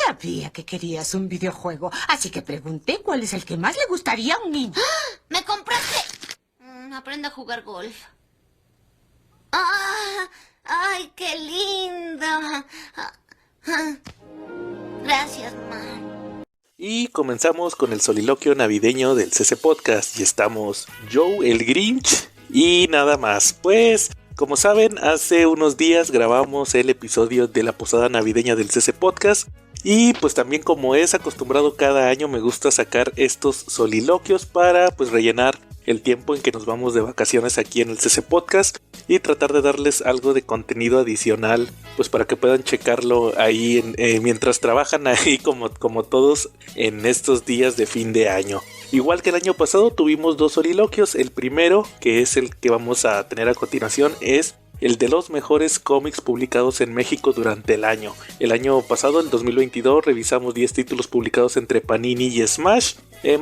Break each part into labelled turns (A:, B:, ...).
A: sabía que querías un videojuego, así que pregunté cuál es el que más le gustaría a un niño.
B: ¡Me compraste! Aprende a jugar golf. ¡Ah! ¡Ay, qué lindo! Gracias, Ma.
C: Y comenzamos con el soliloquio navideño del CC Podcast. Y estamos Joe el Grinch y nada más. Pues, como saben, hace unos días grabamos el episodio de la posada navideña del CC Podcast. Y pues también, como es acostumbrado cada año, me gusta sacar estos soliloquios para pues rellenar el tiempo en que nos vamos de vacaciones aquí en el CC Podcast y tratar de darles algo de contenido adicional, pues para que puedan checarlo ahí mientras trabajan ahí como todos en estos días de fin de año. Igual que el año pasado tuvimos dos soliloquios. El primero, que es el que vamos a tener a continuación, es el de los mejores cómics publicados en México durante el año. El año pasado, el 2022, revisamos 10 títulos publicados entre Panini y Smash,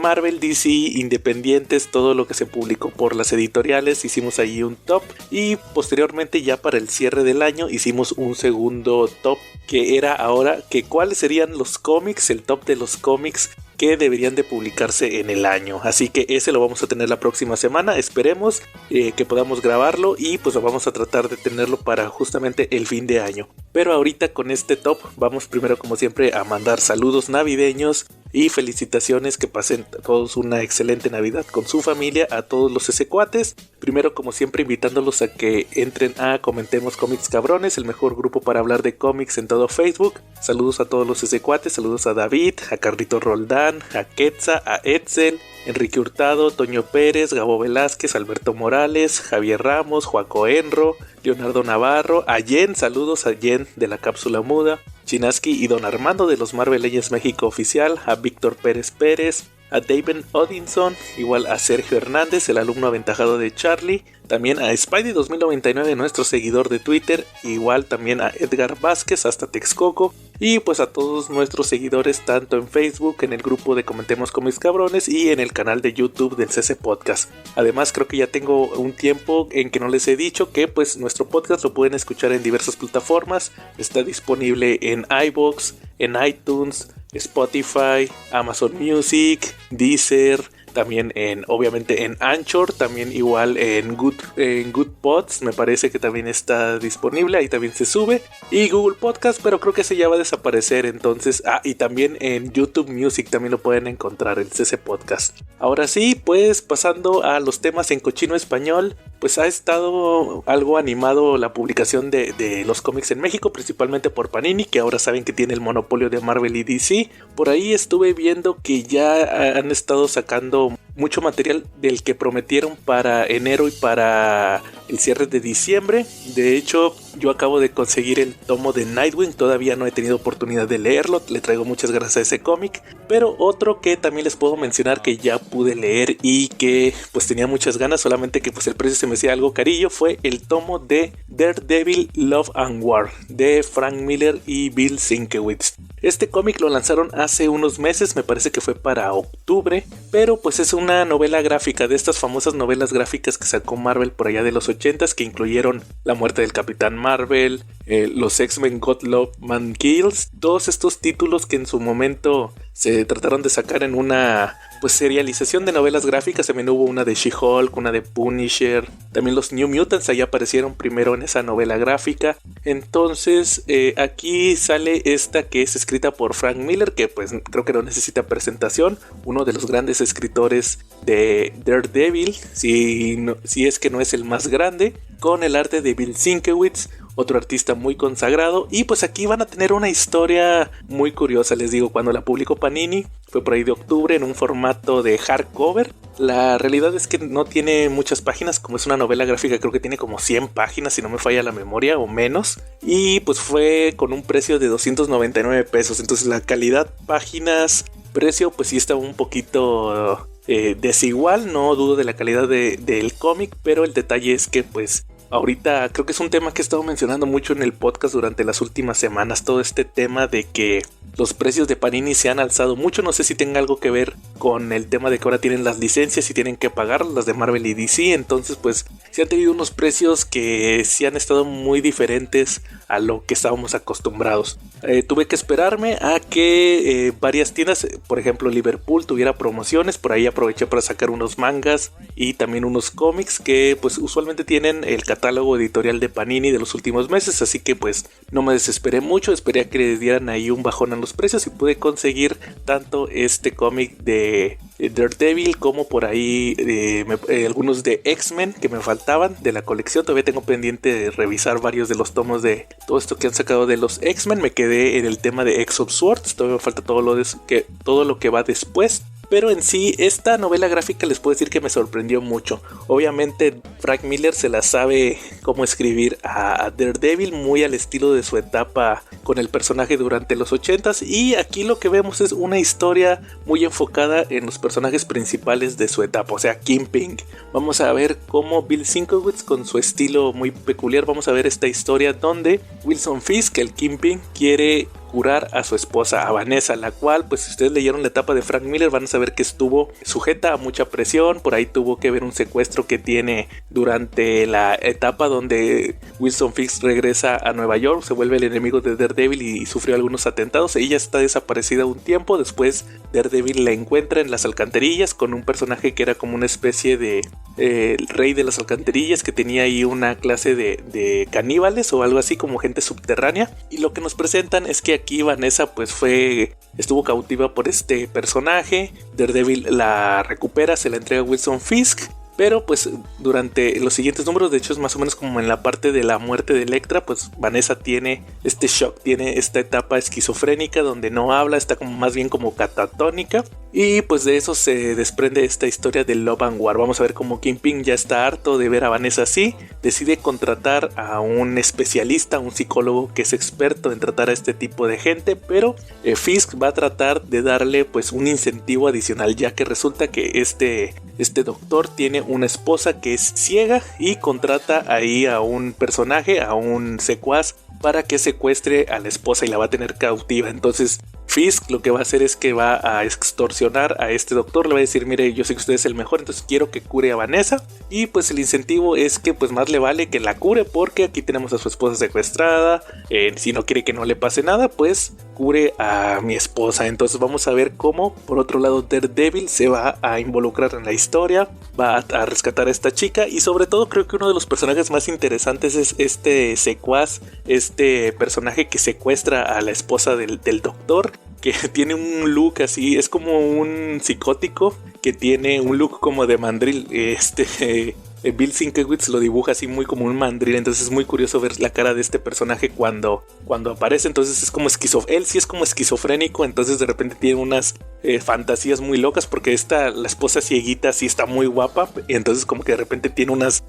C: Marvel, DC, independientes, todo lo que se publicó por las editoriales. Hicimos ahí un top y posteriormente, ya para el cierre del año, hicimos un segundo top, que era ahora que cuáles serían los cómics, el top de los cómics que deberían de publicarse en el año. Así que ese lo vamos a tener la próxima semana. Esperemos que podamos grabarlo y pues vamos a tratar de tenerlo para justamente el fin de año. Pero ahorita con este top vamos primero, como siempre, a mandar saludos navideños y felicitaciones, que pasen todos una excelente Navidad con su familia, a todos los SCuates. Primero, como siempre, invitándolos a que entren a Comentemos Cómics Cabrones, el mejor grupo para hablar de cómics en todo Facebook. Saludos a todos los SCuates, saludos a David, a Carlito Roldán, a Quetza, a Edsel, Enrique Hurtado, Toño Pérez, Gabo Velázquez, Alberto Morales, Javier Ramos, Joaco Enro, Leonardo Navarro, a Jen, saludos a Jen de la Cápsula Muda, Chinaski y Don Armando de los Marvel Legends México Oficial, a Víctor Pérez Pérez, a David Odinson, igual a Sergio Hernández, el alumno aventajado de Charlie, también a Spidey 2099, nuestro seguidor de Twitter, igual también a Edgar Vázquez hasta Texcoco, y pues a todos nuestros seguidores tanto en Facebook, en el grupo de Comentemos Cómics Cabrones y en el canal de YouTube del CC Podcast. Además, creo que ya tengo un tiempo en que no les he dicho que pues nuestro podcast lo pueden escuchar en diversas plataformas. Está disponible en iVoox, en iTunes, Spotify, Amazon Music, Deezer, también obviamente en Anchor, también igual en Good Pods, me parece que también está disponible, ahí también se sube, y Google Podcast, pero creo que ese ya va a desaparecer, entonces, y también en YouTube Music también lo pueden encontrar, el CC Podcast. Ahora sí, pues pasando a los temas en cochino español, pues ha estado algo animado la publicación de los cómics en México, principalmente por Panini, que ahora saben que tiene el monopolio de Marvel y DC. Por ahí estuve viendo que ya han estado sacando mucho material del que prometieron para enero y para el cierre de diciembre. De hecho, yo acabo de conseguir el tomo de Nightwing, todavía no he tenido oportunidad de leerlo, le traigo muchas ganas a ese cómic. Pero otro que también les puedo mencionar que ya pude leer y que pues tenía muchas ganas, solamente que pues el precio se me hacía algo carillo, fue el tomo de Daredevil Love and War de Frank Miller y Bill Sienkiewicz. Este cómic lo lanzaron hace unos meses, me parece que fue para octubre, pero pues es una novela gráfica, de estas famosas novelas gráficas que sacó Marvel por allá de los 80s, que incluyeron La muerte del Capitán Marvel, los X-Men God Love Man Kills, todos estos títulos que en su momento se trataron de sacar en una pues serialización de novelas gráficas. También hubo una de She-Hulk, una de Punisher, también los New Mutants ahí aparecieron primero en esa novela gráfica. Entonces aquí sale esta que es escrita por Frank Miller, que pues creo que no necesita presentación, uno de los grandes escritores de Daredevil, si es que no es el más grande, con el arte de Bill Sienkiewicz, otro artista muy consagrado. Y pues aquí van a tener una historia muy curiosa, les digo, cuando la publicó Panini fue por ahí de octubre en un formato de hardcover. La realidad es que no tiene muchas páginas, como es una novela gráfica creo que tiene como 100 páginas si no me falla la memoria o menos, y pues fue con un precio de 299 pesos, entonces la calidad páginas precio pues sí estaba un poquito desigual, no dudo de la calidad del cómic, pero el detalle es que pues ahorita creo que es un tema que he estado mencionando mucho en el podcast durante las últimas semanas, todo este tema de que los precios de Panini se han alzado mucho. No sé si tenga algo que ver con el tema de que ahora tienen las licencias y tienen que pagar las de Marvel y DC. Entonces pues sí han tenido unos precios que sí han estado muy diferentes a lo que estábamos acostumbrados. Tuve que esperarme a que varias tiendas, por ejemplo Liverpool, tuviera promociones. Por ahí aproveché para sacar unos mangas y también unos cómics que pues usualmente tienen el catálogo editorial de Panini de los últimos meses. Así que pues no me desesperé mucho, esperé a que le dieran ahí un bajón a los precios y pude conseguir tanto este cómic de Daredevil como por ahí algunos de X-Men que me faltaban de la colección. Todavía tengo pendiente de revisar varios de los tomos de todo esto que han sacado de los X-Men. Me quedé en el tema de X of Swords, todavía me falta todo lo que va después. Pero en sí, esta novela gráfica les puedo decir que me sorprendió mucho. Obviamente Frank Miller se la sabe cómo escribir a Daredevil, muy al estilo de su etapa con el personaje durante los 80s. Y aquí lo que vemos es una historia muy enfocada en los personajes principales de su etapa, o sea, Kingpin. Vamos a ver cómo Bill Sienkiewicz, con su estilo muy peculiar, vamos a ver esta historia donde Wilson Fisk, el Kingpin, quiere curar a su esposa, a Vanessa, la cual, pues si ustedes leyeron la etapa de Frank Miller van a saber que estuvo sujeta a mucha presión. Por ahí tuvo que ver un secuestro que tiene durante la etapa donde Wilson Fisk regresa a Nueva York, se vuelve el enemigo de Daredevil y sufrió algunos atentados. Ella está desaparecida un tiempo, después Daredevil la encuentra en las alcantarillas con un personaje que era como una especie de el rey de las alcantarillas, que tenía ahí una clase de caníbales o algo así, como gente subterránea. Y lo que nos presentan es que aquí Vanessa pues estuvo cautiva por este personaje. Daredevil la recupera, se la entrega a Wilson Fisk. Pero pues durante los siguientes números, de hecho es más o menos como en la parte de la muerte de Elektra, pues Vanessa tiene este shock, tiene esta etapa esquizofrénica donde no habla, está como más bien como catatónica. Y pues de eso se desprende esta historia de Love and War. Vamos a ver cómo Kingpin ya está harto de ver a Vanessa así, decide contratar a un especialista, un psicólogo que es experto en tratar a este tipo de gente. Pero Fisk va a tratar de darle pues un incentivo adicional, ya que resulta que este doctor tiene una esposa que es ciega y contrata ahí a un personaje, a un secuaz, para que secuestre a la esposa y la va a tener cautiva. Entonces Fisk lo que va a hacer es que va a extorsionar a este doctor, le va a decir: mire, yo sé que usted es el mejor, entonces quiero que cure a Vanessa. Y pues el incentivo es que pues más le vale que la cure, porque aquí tenemos a su esposa secuestrada. Si no quiere que no le pase nada, pues cure a mi esposa. Entonces vamos a ver cómo por otro lado Daredevil se va a involucrar en la historia, va a rescatar a esta chica. Y sobre todo creo que uno de los personajes más interesantes es este secuaz, este personaje que secuestra a la esposa del doctor, que tiene un look así, es como un psicótico que tiene un look como de mandril. Bill Sienkiewicz lo dibuja así muy como un mandril, entonces es muy curioso ver la cara de este personaje cuando aparece. Entonces es como él sí es como esquizofrénico, entonces de repente tiene unas fantasías muy locas, porque la esposa cieguita sí está muy guapa, y entonces como que de repente tiene unas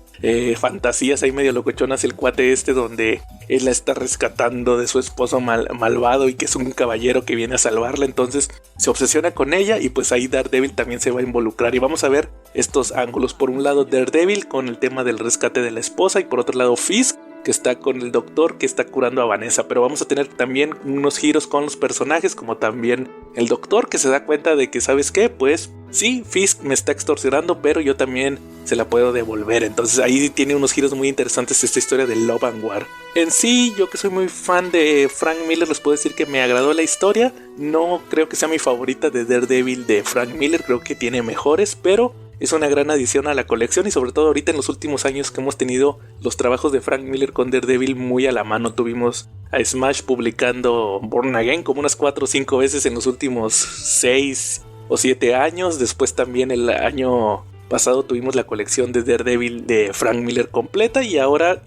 C: fantasías ahí medio locochonas el cuate donde él la está rescatando de su esposo malvado y que es un caballero que viene a salvarla. Entonces se obsesiona con ella y pues ahí Daredevil también se va a involucrar, y vamos a ver estos ángulos. Por un lado Daredevil con el tema del rescate de la esposa, y por otro lado Fisk, que está con el doctor que está curando a Vanessa. Pero vamos a tener también unos giros con los personajes, como también el doctor, que se da cuenta de que, ¿sabes qué? Pues sí, Fisk me está extorsionando, pero yo también se la puedo devolver. Entonces ahí tiene unos giros muy interesantes esta historia de Love and War. En sí, yo que soy muy fan de Frank Miller, les puedo decir que me agradó la historia. No creo que sea mi favorita de Daredevil de Frank Miller, creo que tiene mejores, pero es una gran adición a la colección, y sobre todo ahorita en los últimos años que hemos tenido los trabajos de Frank Miller con Daredevil muy a la mano. Tuvimos a Smash publicando Born Again como unas 4 o 5 veces en los últimos 6 o 7 años. Después también el año pasado tuvimos la colección de Daredevil de Frank Miller completa, y ahora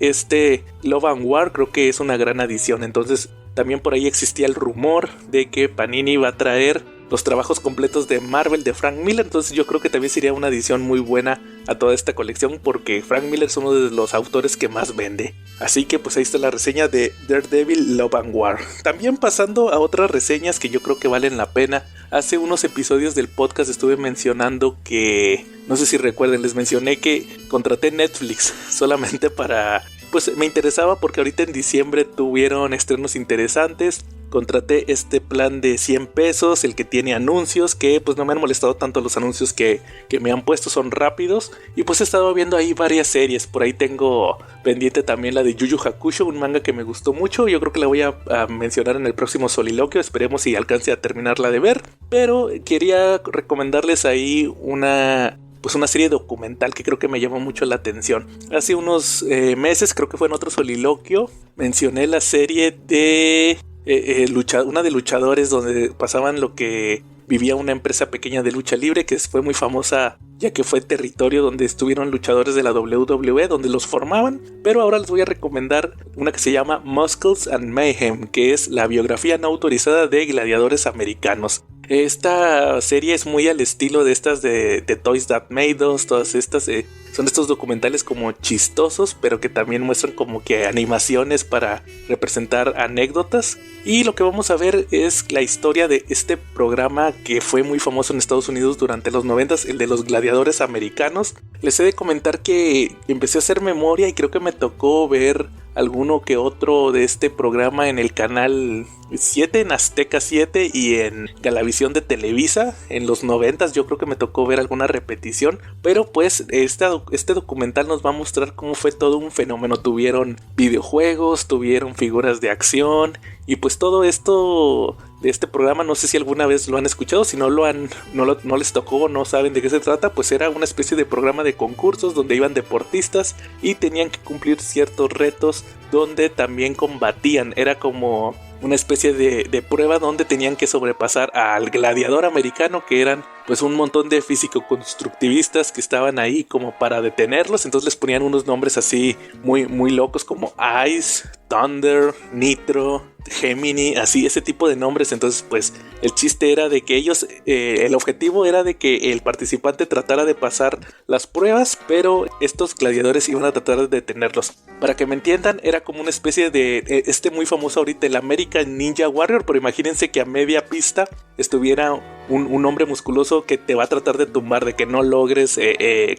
C: Love and War creo que es una gran adición. Entonces también por ahí existía el rumor de que Panini va a traer los trabajos completos de Marvel de Frank Miller. Entonces yo creo que también sería una adición muy buena a toda esta colección, porque Frank Miller es uno de los autores que más vende. Así que pues ahí está la reseña de Daredevil Love and War. También pasando a otras reseñas que yo creo que valen la pena. Hace unos episodios del podcast estuve mencionando que, no sé si recuerden, les mencioné que contraté Netflix solamente para... Pues me interesaba porque ahorita en diciembre tuvieron estrenos interesantes. contraté este plan de 100 pesos, el que tiene anuncios, que pues no me han molestado tanto los anuncios que me han puesto, son rápidos. Y pues he estado viendo ahí varias series. Por ahí tengo pendiente también la de Yu Yu Hakusho, un manga que me gustó mucho. Yo creo que la voy a mencionar en el próximo soliloquio, esperemos si alcance a terminarla de ver. Pero quería recomendarles ahí una serie documental que creo que me llamó mucho la atención. Hace unos meses, creo que fue en otro soliloquio, mencioné la serie de una de luchadores, donde pasaban lo que vivía una empresa pequeña de lucha libre, que fue muy famosa ya que fue territorio donde estuvieron luchadores de la WWE, donde los formaban. Pero ahora les voy a recomendar una que se llama Muscles and Mayhem, que es la biografía no autorizada de gladiadores americanos. Esta serie es muy al estilo de estas de Toys That Made Us. Todas estas son estos documentales como chistosos, pero que también muestran como que animaciones para representar anécdotas. Y lo que vamos a ver es la historia de este programa que fue muy famoso en Estados Unidos durante los 90s, el de los gladiadores americanos. Les he de comentar que empecé a hacer memoria y creo que me tocó ver alguno que otro de este programa en el canal 7, en Azteca 7 y en Galavisión de Televisa en los 90s. Yo creo que me tocó ver alguna repetición, pero pues este documental nos va a mostrar cómo fue todo un fenómeno. Tuvieron videojuegos, tuvieron figuras de acción y pues todo esto de este programa, no sé si alguna vez lo han escuchado. Si no no les tocó, no saben de qué se trata, pues era una especie de programa de concursos donde iban deportistas y tenían que cumplir ciertos retos donde también combatían. Era como una especie de prueba donde tenían que sobrepasar al gladiador americano, que eran pues un montón de físico-constructivistas que estaban ahí como para detenerlos. Entonces les ponían unos nombres así muy, muy locos como Ice, Thunder, Nitro, Gemini, así, ese tipo de nombres. Entonces pues el chiste era de que ellos, el objetivo era de que el participante tratara de pasar las pruebas, pero estos gladiadores iban a tratar de detenerlos. Para que me entiendan, era como una especie de muy famoso ahorita, el American Ninja Warrior, pero imagínense que a media pista estuviera un hombre musculoso que te va a tratar de tumbar, de que no logres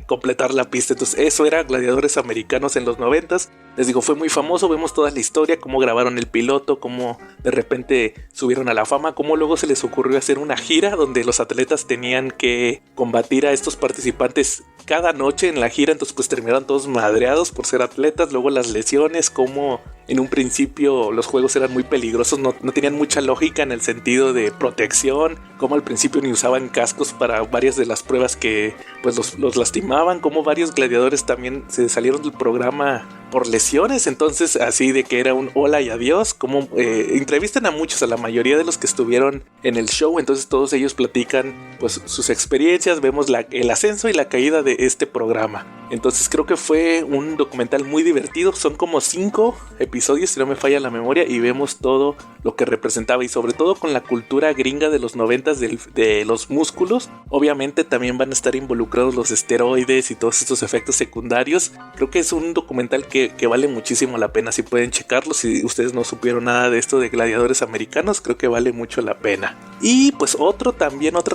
C: completar la pista. Entonces eso era gladiadores americanos en los 90s. Les digo, fue muy famoso. Vemos toda la historia, cómo grabaron el piloto, cómo de repente subieron a la fama, cómo luego se les ocurrió hacer una gira donde los atletas tenían que combatir a estos participantes cada noche en la gira. Entonces pues terminaron todos madreados por ser atletas. Luego las lesiones, como en un principio los juegos eran muy peligrosos, no tenían mucha lógica en el sentido de protección, como al principio ni usaban cascos para varias de las pruebas que pues los lastimaban, como varios gladiadores también se salieron del programa por lesiones. Entonces así de que era un hola y adiós. Como entrevistan a muchos, a la mayoría de los que estuvieron en el show, entonces todos ellos platican pues sus experiencias. Vemos el ascenso y la caída de este programa. Entonces creo que fue un documental muy divertido. Son como 5 episodios si no me falla la memoria, y vemos todo lo que representaba, y sobre todo con la cultura gringa de los 90s de los músculos. Obviamente también van a estar involucrados los esteroides y todos estos efectos secundarios. Creo que es un documental que vale muchísimo la pena. Si pueden checarlo, si ustedes no supieron nada de esto de gladiadores americanos, creo que vale mucho la pena. Y pues otra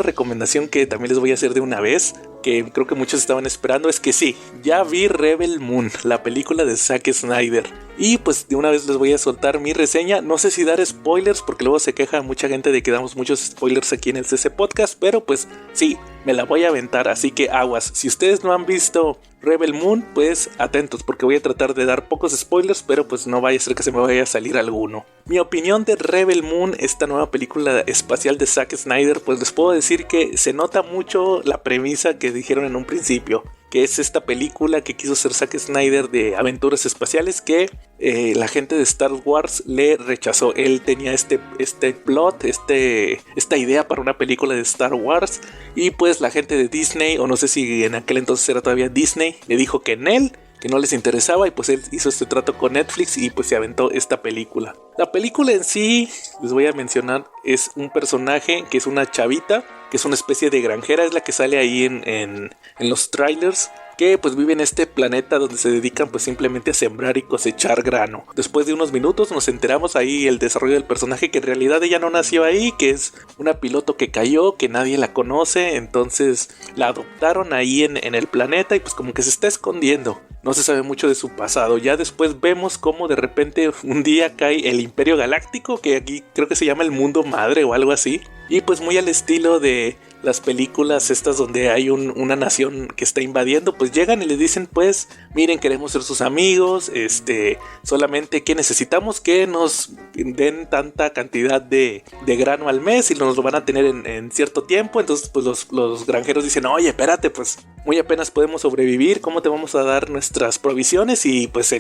C: recomendación que también les voy a hacer de una vez, que creo que muchos estaban esperando, es que sí, ya vi Rebel Moon, la película de Zack Snyder. Y pues de una vez les voy a soltar mi reseña. No sé si dar spoilers, porque luego se queja mucha gente de que damos muchos spoilers aquí en el CC Podcast, pero pues sí, me la voy a aventar, así que aguas. Si ustedes no han visto Rebel Moon, pues atentos, porque voy a tratar de dar pocos spoilers, pero pues no vaya a ser que se me vaya a salir alguno. Mi opinión de Rebel Moon, esta nueva película espacial de Zack Snyder, pues les puedo decir que se nota mucho la premisa que dijeron en un principio, que es esta película que quiso hacer Zack Snyder de aventuras espaciales, que la gente de Star Wars le rechazó. Él tenía este plot, esta idea para una película de Star Wars, y pues la gente de Disney, o no sé si en aquel entonces era todavía Disney, le dijo que no les interesaba, y pues él hizo este trato con Netflix y pues se aventó esta película. La película en sí, les voy a mencionar, es un personaje que es una chavita, que es una especie de granjera, es la que sale ahí en los trailers, que pues vive en este planeta donde se dedican pues simplemente a sembrar y cosechar grano. Después de unos minutos nos enteramos ahí el desarrollo del personaje, que en realidad ella no nació ahí, que es una piloto que cayó, que nadie la conoce. Entonces la adoptaron ahí en el planeta, y pues como que se está escondiendo. no se sabe mucho de su pasado. Ya después vemos cómo de repente un día cae el Imperio Galáctico, que aquí creo que se llama el Mundo Madre o algo así, y pues muy al estilo de las películas estas donde hay una nación que está invadiendo, pues llegan y les dicen, pues miren, queremos ser sus amigos, solamente que necesitamos que nos den tanta cantidad de grano al mes y nos lo van a tener en cierto tiempo. Entonces pues los granjeros dicen, oye, espérate, pues muy apenas podemos sobrevivir, ¿cómo te vamos a dar nuestras provisiones? Y pues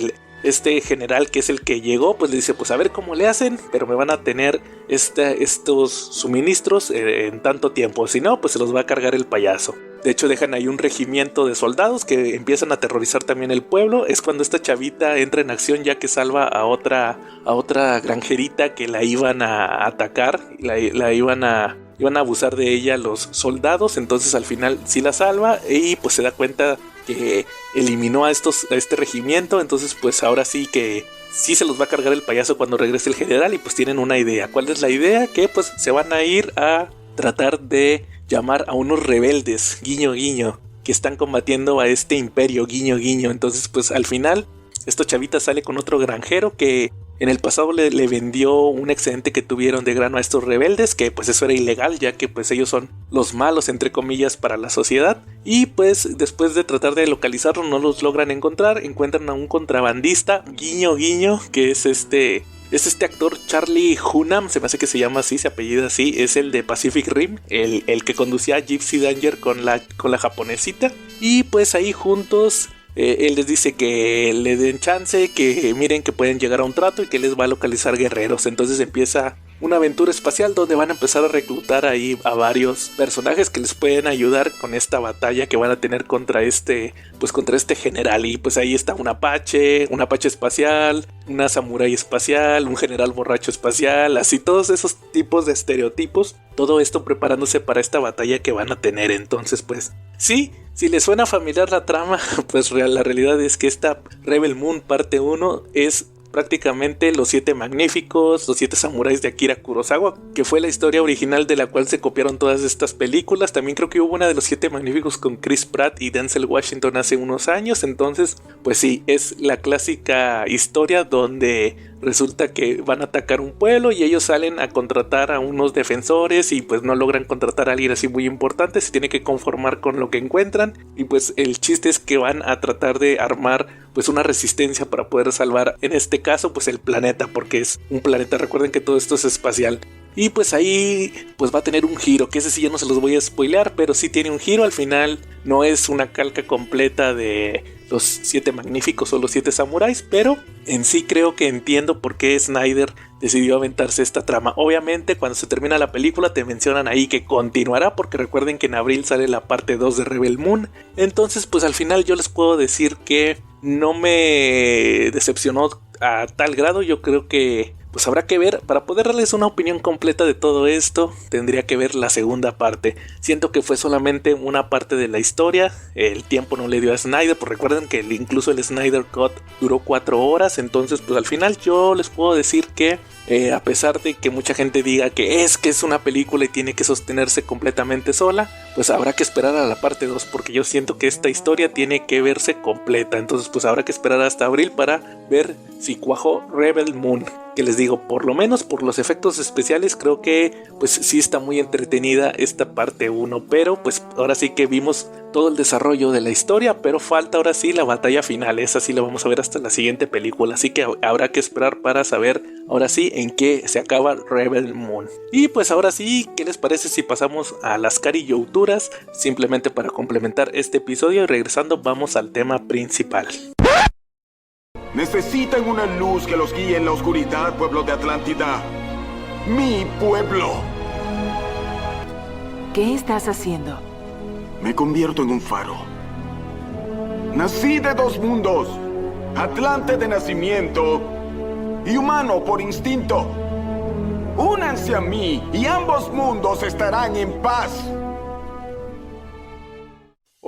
C: este general, que es el que llegó, pues le dice, pues a ver cómo le hacen, pero me van a tener estos suministros en tanto tiempo, si no, pues se los va a cargar el payaso. De hecho dejan ahí un regimiento de soldados que empiezan a aterrorizar también el pueblo. Es cuando esta chavita entra en acción, ya que salva a otra granjerita que la iban a atacar, iban a abusar de ella los soldados. Entonces al final sí la salva y pues se da cuenta que eliminó a este regimiento. Entonces pues ahora sí que sí se los va a cargar el payaso cuando regrese el general. Y pues tienen una idea. ¿Cuál es la idea? Que pues se van a ir a tratar de llamar a unos rebeldes, guiño guiño, que están combatiendo a este imperio, guiño guiño. Entonces pues al final esta chavita sale con otro granjero que en el pasado le vendió un excedente que tuvieron de grano a estos rebeldes, que pues eso era ilegal, ya que pues ellos son los malos entre comillas para la sociedad. Y pues después de tratar de localizarlos no los logran encontrar, encuentran a un contrabandista, guiño guiño, que es este actor Charlie Hunnam, se me hace que se llama así, se apellida así, es el de Pacific Rim, el que conducía a Gypsy Danger con la japonesita. Y pues ahí juntos él les dice que le den chance, que miren que pueden llegar a un trato y que les va a localizar guerreros. Entonces empieza una aventura espacial donde van a empezar a reclutar ahí a varios personajes que les pueden ayudar con esta batalla que van a tener contra este general. Y pues ahí está un apache espacial, una samurái espacial, un general borracho espacial, así todos esos tipos de estereotipos. Todo esto preparándose para esta batalla que van a tener. Entonces pues sí, si les suena familiar la trama, pues la realidad es que esta Rebel Moon parte 1 es prácticamente los 7 magníficos, los 7 samuráis de Akira Kurosawa, que fue la historia original de la cual se copiaron todas estas películas. También creo que hubo una de los 7 magníficos con Chris Pratt y Denzel Washington hace unos años. Entonces pues sí, es la clásica historia donde resulta que van a atacar un pueblo y ellos salen a contratar a unos defensores y pues no logran contratar a alguien así muy importante, se tiene que conformar con lo que encuentran. Y pues el chiste es que van a tratar de armar pues una resistencia para poder salvar, en este caso pues el planeta, porque es un planeta, recuerden que todo esto es espacial. Y pues ahí pues va a tener un giro, que ese sí ya no se los voy a spoilear, pero sí tiene un giro. Al final no es una calca completa de los 7 magníficos o los 7 samuráis, pero en sí creo que entiendo por qué Snyder decidió aventarse esta trama. Obviamente cuando se termina la película te mencionan ahí que continuará, porque recuerden que en abril sale la parte 2 de Rebel Moon. Entonces pues al final yo les puedo decir que no me decepcionó a tal grado. Yo creo que pues habrá que ver, para poder darles una opinión completa de todo esto, tendría que ver la segunda parte. Siento que fue solamente una parte de la historia, el tiempo no le dio a Snyder, pues recuerden que incluso el Snyder Cut duró 4 horas, entonces pues al final yo les puedo decir que a pesar de que mucha gente diga que es una película y tiene que sostenerse completamente sola, pues habrá que esperar a la parte 2, porque yo siento que esta historia tiene que verse completa. Entonces pues habrá que esperar hasta abril para ver si cuajó Rebel Moon, que les digo, por lo menos por los efectos especiales creo que pues sí está muy entretenida esta parte 1, pero pues ahora sí que vimos todo el desarrollo de la historia, pero falta ahora sí la batalla final. Esa sí la vamos a ver hasta la siguiente película, así que habrá que esperar para saber ahora sí en qué se acaba Rebel Moon. Y pues ahora sí, ¿qué les parece si pasamos a las carillouturas? Simplemente para complementar este episodio, y regresando vamos al tema principal.
D: Necesitan una luz que los guíe en la oscuridad, pueblo de Atlántida. ¡Mi pueblo!
E: ¿Qué estás haciendo?
D: Me convierto en un faro. Nací de 2 mundos. Atlante de nacimiento y humano por instinto. Únanse a mí y ambos mundos estarán en paz.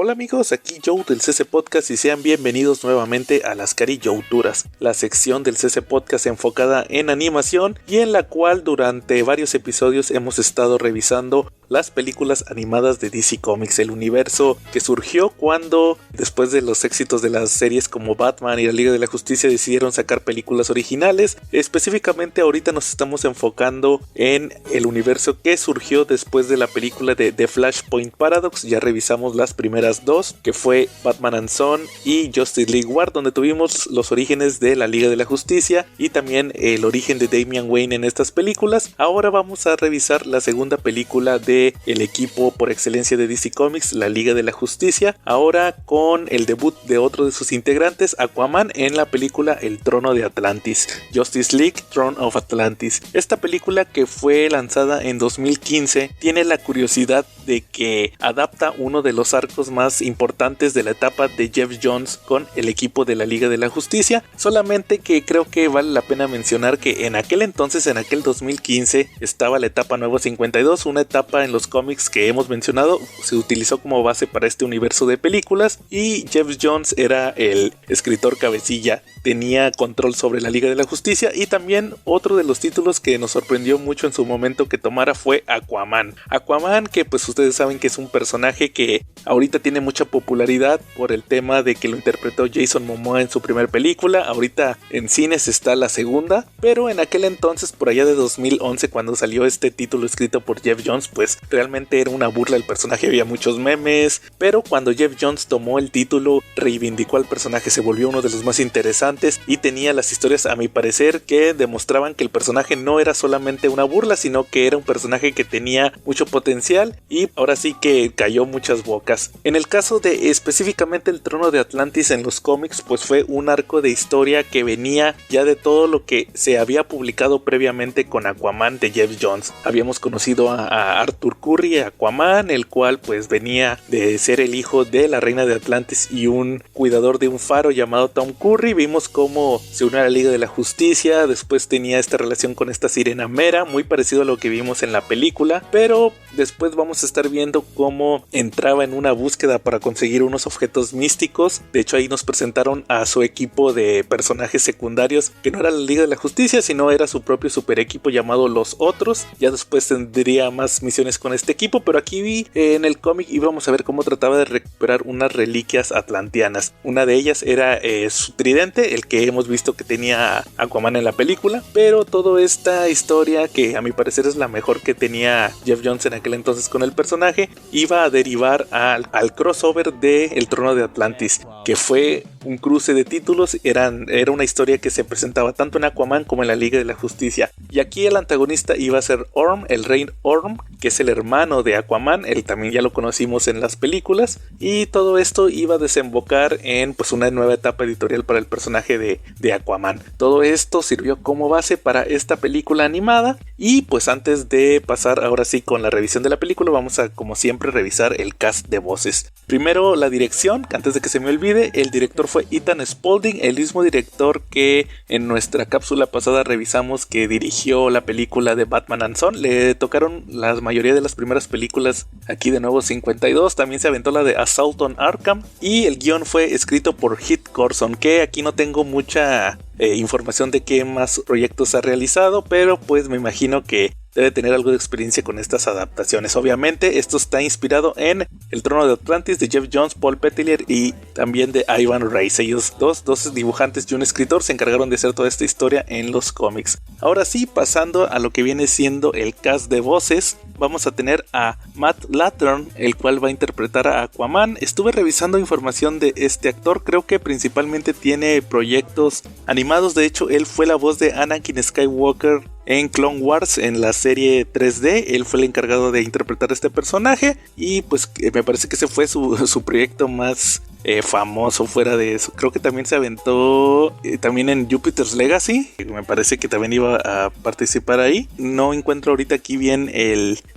C: Hola amigos, aquí Joe del CC Podcast y sean bienvenidos nuevamente a las Cariyouturas, la sección del CC Podcast enfocada en animación y en la cual durante varios episodios hemos estado revisando las películas animadas de DC Comics, el universo que surgió cuando, después de los éxitos de las series como Batman y la Liga de la Justicia, decidieron sacar películas originales. Específicamente ahorita nos estamos enfocando en el universo que surgió después de la película de The Flashpoint Paradox. Ya revisamos las primeras dos, que fue Batman and Son y Justice League War, donde tuvimos los orígenes de la Liga de la Justicia y también el origen de Damian Wayne en estas películas. Ahora vamos a revisar la segunda película de el equipo por excelencia de DC Comics, la Liga de la Justicia, ahora con el debut de otro de sus integrantes, Aquaman, en la película El Trono de Atlantis, Justice League Throne of Atlantis. Esta película, que fue lanzada en 2015, tiene la curiosidad de que adapta uno de los arcos más importantes de la etapa de Geoff Johns con el equipo de la Liga de la Justicia, solamente que creo que vale la pena mencionar que en aquel entonces, en aquel 2015, estaba la etapa Nuevo 52, una etapa en los cómics que hemos mencionado, se utilizó como base para este universo de películas, y Geoff Johns era el escritor cabecilla, tenía control sobre la Liga de la Justicia. Y también otro de los títulos que nos sorprendió mucho en su momento que tomara fue Aquaman, que pues ustedes saben que es un personaje que ahorita tiene mucha popularidad por el tema de que lo interpretó Jason Momoa en su primera película. Ahorita en cines está la segunda, pero en aquel entonces, por allá de 2011, cuando salió este título escrito por Geoff Johns, pues realmente era una burla del personaje, había muchos memes, pero cuando Geoff Johns tomó el título, reivindicó al personaje, se volvió uno de los más interesantes y tenía las historias, a mi parecer, que demostraban que el personaje no era solamente una burla, sino que era un personaje que tenía mucho potencial y ahora sí que cayó muchas bocas. En el caso de específicamente el Trono de Atlantis en los cómics, pues fue un arco de historia que venía ya de todo lo que se había publicado previamente con Aquaman de Geoff Johns. Habíamos conocido a Arthur Curry, Aquaman, el cual pues venía de ser el hijo de la reina de Atlantis y un cuidador de un faro llamado Tom Curry. Vimos cómo se unió a la Liga de la Justicia, después tenía esta relación con esta sirena Mera, muy parecido a lo que vimos en la película, pero después vamos a estar viendo cómo entraba en una búsqueda para conseguir unos objetos místicos. De hecho, ahí nos presentaron a su equipo de personajes secundarios, que no era la Liga de la Justicia, sino era su propio super equipo llamado Los Otros. Ya después tendría más misiones con este equipo, pero aquí vi en el cómic íbamos a ver cómo trataba de recuperar unas reliquias atlanteanas. Una de ellas era su tridente, el que hemos visto que tenía Aquaman en la película, pero toda esta historia, que a mi parecer es la mejor que tenía Geoff Johns en aquel entonces con el personaje, iba a derivar al crossover de El Trono de Atlantis, que fue un cruce de títulos. Era una historia que se presentaba tanto en Aquaman como en la Liga de la Justicia, y aquí el antagonista iba a ser Orm, el rey Orm, que es el hermano de Aquaman. Él también ya lo conocimos en las películas, y todo esto iba a desembocar en pues una nueva etapa editorial para el personaje de Aquaman. Todo esto sirvió como base para esta película animada, y pues antes de pasar ahora sí con la revisión de la película, vamos a, como siempre, revisar el cast de voces. Primero la dirección, antes de que se me olvide, el director fue Ethan Spalding, el mismo director que en nuestra cápsula pasada revisamos, que dirigió la película de Batman and Son. Le tocaron la mayoría de las primeras películas aquí de Nuevo 52, también se aventó la de Assault on Arkham, y el guión fue escrito por Heath Corson, que aquí no tengo mucha información de qué más proyectos ha realizado, pero pues me imagino que debe tener algo de experiencia con estas adaptaciones. Obviamente esto está inspirado en El Trono de Atlantis de Geoff Johns, Paul Petelier y también de Ivan Reis. Ellos dos dibujantes y un escritor se encargaron de hacer toda esta historia en los cómics. Ahora sí, pasando a lo que viene siendo el cast de voces, vamos a tener a Matt Lanter, el cual va a interpretar a Aquaman. Estuve revisando información de este actor, creo que principalmente tiene proyectos animados. De hecho, él fue la voz de Anakin Skywalker en Clone Wars, en la serie 3D. Él fue el encargado de interpretar a este personaje, y pues me parece que ese fue su proyecto más famoso. Fuera de eso, creo que también se aventó también en Jupiter's Legacy, me parece que también iba a participar ahí. No encuentro ahorita aquí bien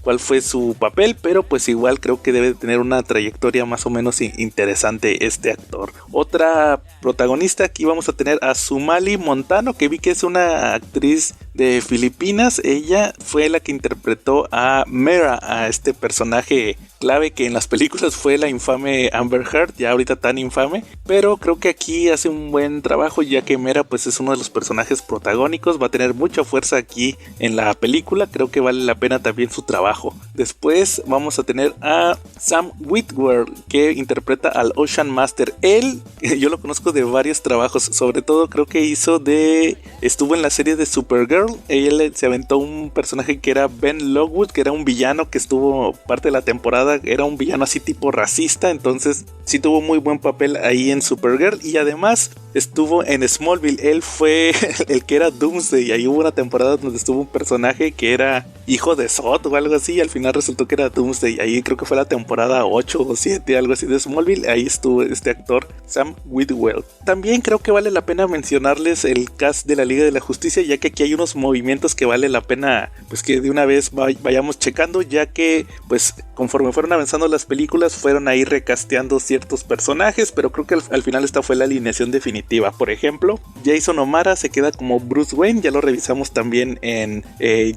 C: cuál fue su papel, pero pues igual creo que debe tener una trayectoria más o menos interesante este actor. Otra protagonista, aquí vamos a tener a Sumali Montano, que vi que es una actriz de Filipinas. Ella fue la que interpretó a Mera, a este personaje clave que en las películas fue la infame Amber Heard, ya ahorita tan infame, pero creo que aquí hace un buen trabajo, ya que Mera pues es uno de los personajes protagónicos, va a tener mucha fuerza aquí en la película, creo que vale la pena también su trabajo. Después vamos a tener a Sam Witwer, que interpreta al Ocean Master. Él, yo lo conozco de varios trabajos, sobre todo creo que estuvo en la serie de Supergirl. Él se aventó un personaje que era Ben Lockwood, que era un villano que estuvo parte de la temporada, era un villano así tipo racista, entonces sí tuvo muy buen papel ahí en Supergirl, y además estuvo en Smallville. Él fue el que era Doomsday, y ahí hubo una temporada donde estuvo un personaje que era hijo de Zod o algo así, y al final resultó que era Doomsday. Ahí creo que fue la temporada 8 o 7, algo así de Smallville. Ahí estuvo este actor Sam Witwer. También creo que vale la pena mencionarles el cast de la Liga de la Justicia, ya que aquí hay unos movimientos que vale la pena pues que de una vez vayamos checando, ya que pues conforme fueron avanzando las películas fueron ahí recasteando ciertos personajes, pero creo que al final esta fue la alineación definitiva. Por ejemplo, Jason O'Mara se queda como Bruce Wayne, ya lo revisamos también en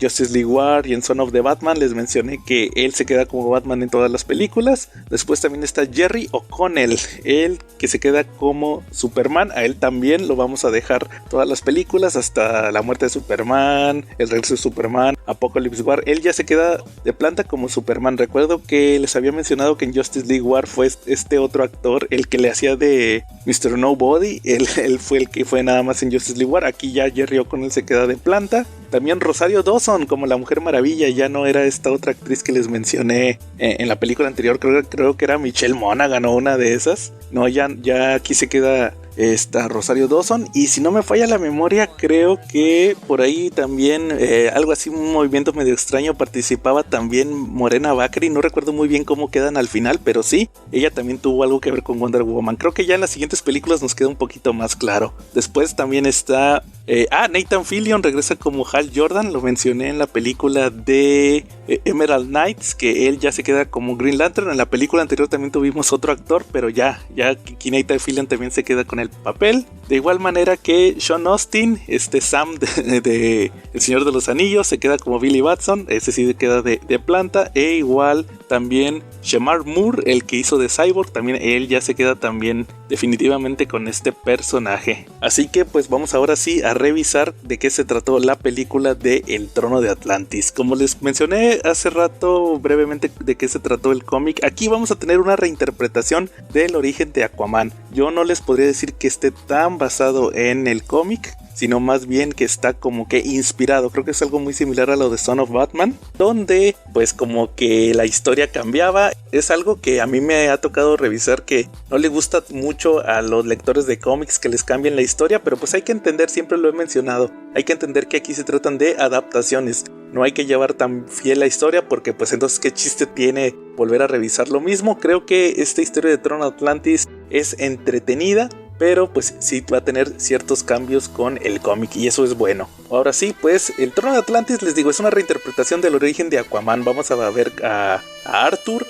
C: Justice League War y en Son of the Batman, les mencioné que él se queda como Batman en todas las películas. Después también está Jerry O'Connell, él que se queda como Superman, a él también lo vamos a dejar todas las películas hasta la muerte de Superman, el regreso de Superman, Apocalypse War, él ya se queda de planta como Superman. Recuerdo que les había mencionado que en Justice League War fue este otro actor el que le hacía de Mr. Nobody, él fue el que fue nada más en Justice League War. Aquí ya Jerry O'Connell se queda de planta. También Rosario Dawson como la Mujer Maravilla, ya no era esta otra actriz que les mencioné en la película anterior, creo que era Michelle Monaghan o una de esas. No, ya aquí se queda Rosario Dawson, y si no me falla la memoria, creo que por ahí también algo así, un movimiento medio extraño, participaba también Morena Baccarin, no recuerdo muy bien cómo quedan al final, pero sí, ella también tuvo algo que ver con Wonder Woman. Creo que ya en las siguientes películas nos queda un poquito más claro. Después también está Nathan Fillion, regresa como Hal Jordan, lo mencioné en la película de Emerald Knights, que él ya se queda como Green Lantern. En la película anterior también tuvimos otro actor, pero ya aquí Nathan Fillion también se queda con el papel. De igual manera que Sean Austin, Sam de El Señor de los Anillos, se queda como Billy Batson, ese sí queda de planta. E igual también Shemar Moore, el que hizo de Cyborg, también él ya se queda también definitivamente con este personaje. Así que pues vamos ahora sí a revisar de qué se trató la película de El Trono de Atlantis. Como les mencioné hace rato brevemente de qué se trató el cómic, aquí vamos a tener una reinterpretación del origen de Aquaman. Yo no les podría decir que esté tan basado en el cómic, sino más bien que está como que inspirado. Creo que es algo muy similar a lo de Son of Batman, donde pues como que la historia cambiaba. Es algo que a mí me ha tocado revisar, que no le gusta mucho a los lectores de cómics que les cambien la historia, pero pues hay que entender, siempre lo he mencionado, hay que entender que aquí se tratan de adaptaciones. No hay que llevar tan fiel la historia, porque pues entonces qué chiste tiene volver a revisar lo mismo. Creo que esta historia de Trono Atlantis es entretenida, pero pues sí va a tener ciertos cambios con el cómic, y eso es bueno. Ahora sí, pues el Trono de Atlantis, les digo, es una reinterpretación del origen de Aquaman. Vamos a ver a Arthur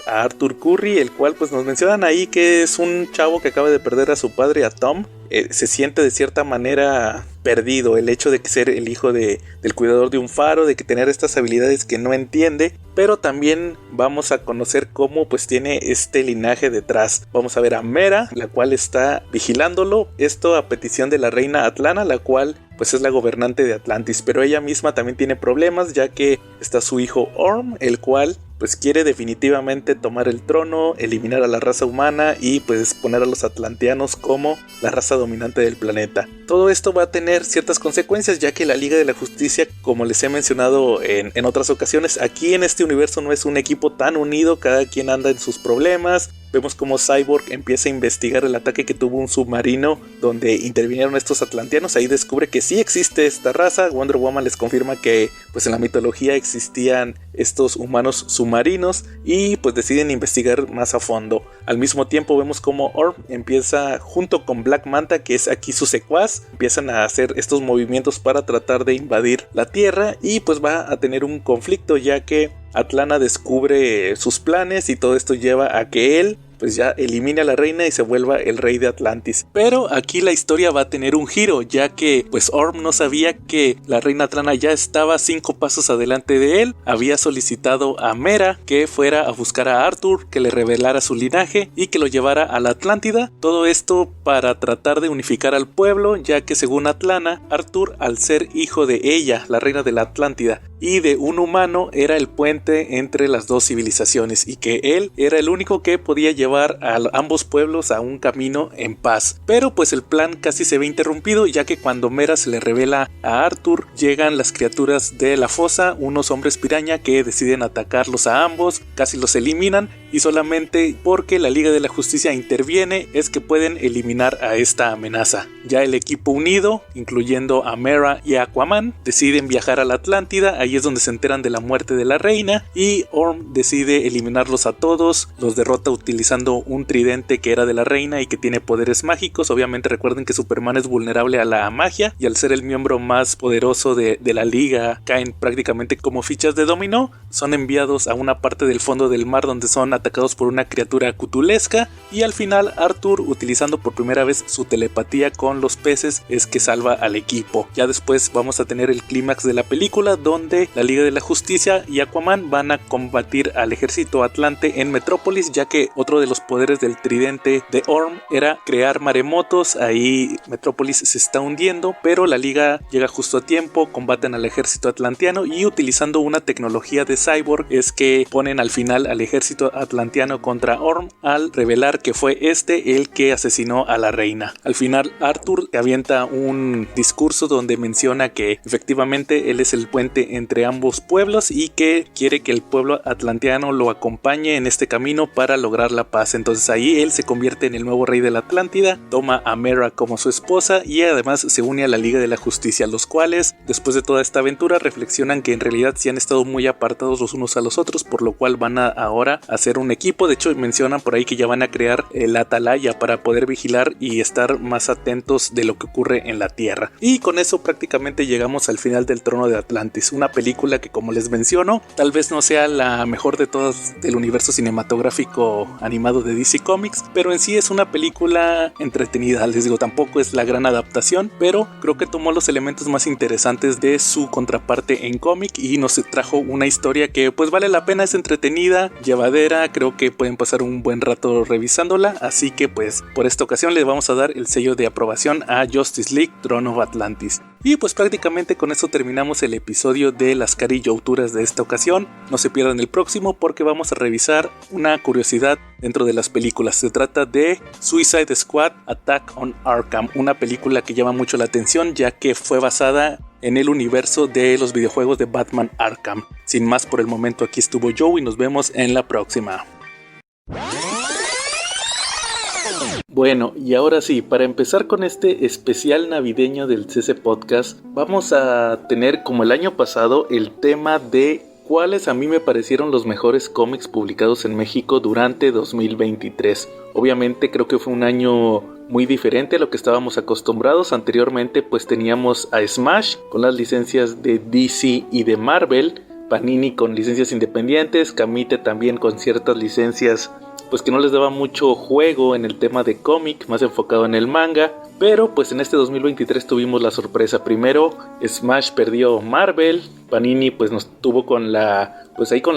C: Curry, el cual pues nos mencionan ahí que es un chavo que acaba de perder a su padre, a Tom. Se siente de cierta manera perdido, el hecho de que ser el hijo del cuidador de un faro, de que tener estas habilidades que no entiende, pero también vamos a conocer cómo pues tiene este linaje detrás. Vamos a ver a Mera, la cual está vigilándolo, esto a petición de la reina Atlana, la cual pues es la gobernante de Atlantis, pero ella misma también tiene problemas, ya que está su hijo Orm, el cual pues quiere definitivamente tomar el trono, eliminar a la raza humana y pues poner a los atlanteanos como la raza dominante del planeta. Todo esto va a tener ciertas consecuencias, ya que la Liga de la Justicia, como les he mencionado en otras ocasiones, aquí en este universo no es un equipo tan unido, cada quien anda en sus problemas. Vemos como Cyborg empieza a investigar el ataque que tuvo un submarino donde intervinieron estos atlanteanos. Ahí descubre que sí existe esta raza. Wonder Woman les confirma que pues en la mitología existían estos humanos submarinos, y pues deciden investigar más a fondo. Al mismo tiempo vemos como Orm empieza, junto con Black Manta, que es aquí su secuaz, empiezan a hacer estos movimientos para tratar de invadir la Tierra, y pues va a tener un conflicto, ya que Atlana descubre sus planes y todo esto lleva a que él pues ya elimine a la reina y se vuelva el rey de Atlantis. Pero aquí la historia va a tener un giro, ya que pues Orm no sabía que la reina Atlana ya estaba 5 pasos adelante de él. Había solicitado a Mera que fuera a buscar a Arthur, que le revelara su linaje y que lo llevara a la Atlántida. Todo esto para tratar de unificar al pueblo, ya que según Atlana, Arthur, al ser hijo de ella, la reina de la Atlántida, y de un humano, era el puente entre las dos civilizaciones y que él era el único que podía llevar a ambos pueblos a un camino en paz. Pero pues el plan casi se ve interrumpido, ya que cuando Mera se le revela a Arthur, llegan las criaturas de la fosa, unos hombres piraña que deciden atacarlos a ambos, casi los eliminan, y solamente porque la Liga de la Justicia interviene es que pueden eliminar a esta amenaza. Ya el equipo unido, incluyendo a Mera y a Aquaman, deciden viajar a la Atlántida. Ahí es donde se enteran de la muerte de la reina y Orm decide eliminarlos a todos. Los derrota utilizando un tridente que era de la reina y que tiene poderes mágicos. Obviamente recuerden que Superman es vulnerable a la magia y al ser el miembro más poderoso de la liga caen prácticamente como fichas de dominó. Son enviados a una parte del fondo del mar donde son atacados por una criatura cutulesca y al final Arthur, utilizando por primera vez su telepatía con los peces, es que salva al equipo. Ya después vamos a tener el clímax de la película donde la Liga de la Justicia y Aquaman van a combatir al ejército atlante en Metrópolis, ya que otro de los poderes del tridente de Orm era crear maremotos. Ahí Metrópolis se está hundiendo, pero la Liga llega justo a tiempo, combaten al ejército atlanteano y utilizando una tecnología de Cyborg es que ponen al final al ejército atlanteano contra Orm al revelar que fue este el que asesinó a la reina. Al final Arthur avienta un discurso donde menciona que efectivamente él es el puente entre ambos pueblos y que quiere que el pueblo atlanteano lo acompañe en este camino para lograr la paz. Entonces ahí él se convierte en el nuevo rey de la Atlántida, toma a Mera como su esposa y además se une a la Liga de la Justicia, los cuales después de toda esta aventura reflexionan que en realidad sí han estado muy apartados los unos a los otros, por lo cual van a ahora hacer un equipo. De hecho mencionan por ahí que ya van a crear la atalaya para poder vigilar y estar más atentos de lo que ocurre en la Tierra. Y con eso prácticamente llegamos al final del Trono de Atlantis, una película que, como les menciono, tal vez no sea la mejor de todas del universo cinematográfico animado de DC Comics, pero en sí es una película entretenida. Les digo, tampoco es la gran adaptación, pero creo que tomó los elementos más interesantes de su contraparte en cómic y nos trajo una historia que pues vale la pena, es entretenida, llevadera, creo que pueden pasar un buen rato revisándola, así que pues por esta ocasión les vamos a dar el sello de aprobación a Justice League Throne of Atlantis. Y pues prácticamente con esto terminamos el episodio de las carillouturas de esta ocasión. No se pierdan el próximo porque vamos a revisar una curiosidad dentro de las películas. Se trata de Suicide Squad Attack on Arkham, una película que llama mucho la atención ya que fue basada en el universo de los videojuegos de Batman Arkham. Sin más por el momento, aquí estuvo Joe y nos vemos en la próxima. Bueno, y ahora sí, para empezar con este especial navideño del CC Podcast, vamos a tener, como el año pasado, el tema de cuáles a mí me parecieron los mejores cómics publicados en México durante 2023. Obviamente creo que fue un año muy diferente a lo que estábamos acostumbrados. Anteriormente pues teníamos a Smash con las licencias de DC y de Marvel, Panini con licencias independientes, Camite también con ciertas licencias pues que no les daba mucho juego en el tema de cómic, más enfocado en el manga. Pero pues en este 2023 tuvimos la sorpresa. Primero Smash perdió Marvel, Panini pues nos tuvo con la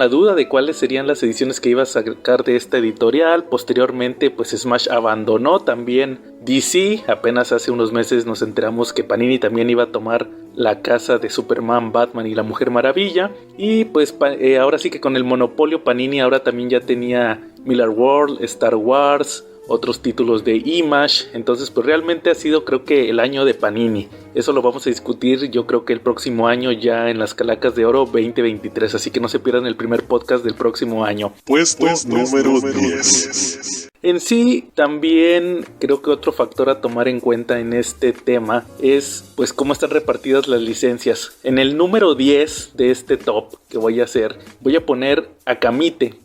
C: duda de cuáles serían las ediciones que iba a sacar de esta editorial. Posteriormente pues Smash abandonó también DC. Apenas hace unos meses nos enteramos que Panini también iba a tomar la casa de Superman, Batman y la Mujer Maravilla. Y pues ahora sí que con el monopolio Panini ahora también ya tenía Miller World, Star Wars, otros títulos de Image. Entonces pues realmente ha sido, creo que, el año de Panini. Eso lo vamos a discutir yo creo que el próximo año, ya en las Calacas de Oro 2023, así que no se pierdan el primer podcast del próximo año.
E: Puesto número 10.
C: En sí, también creo que otro factor a tomar en cuenta en este tema es pues cómo están repartidas las licencias. En el número 10 de este top que voy a hacer. Voy a poner a Kamite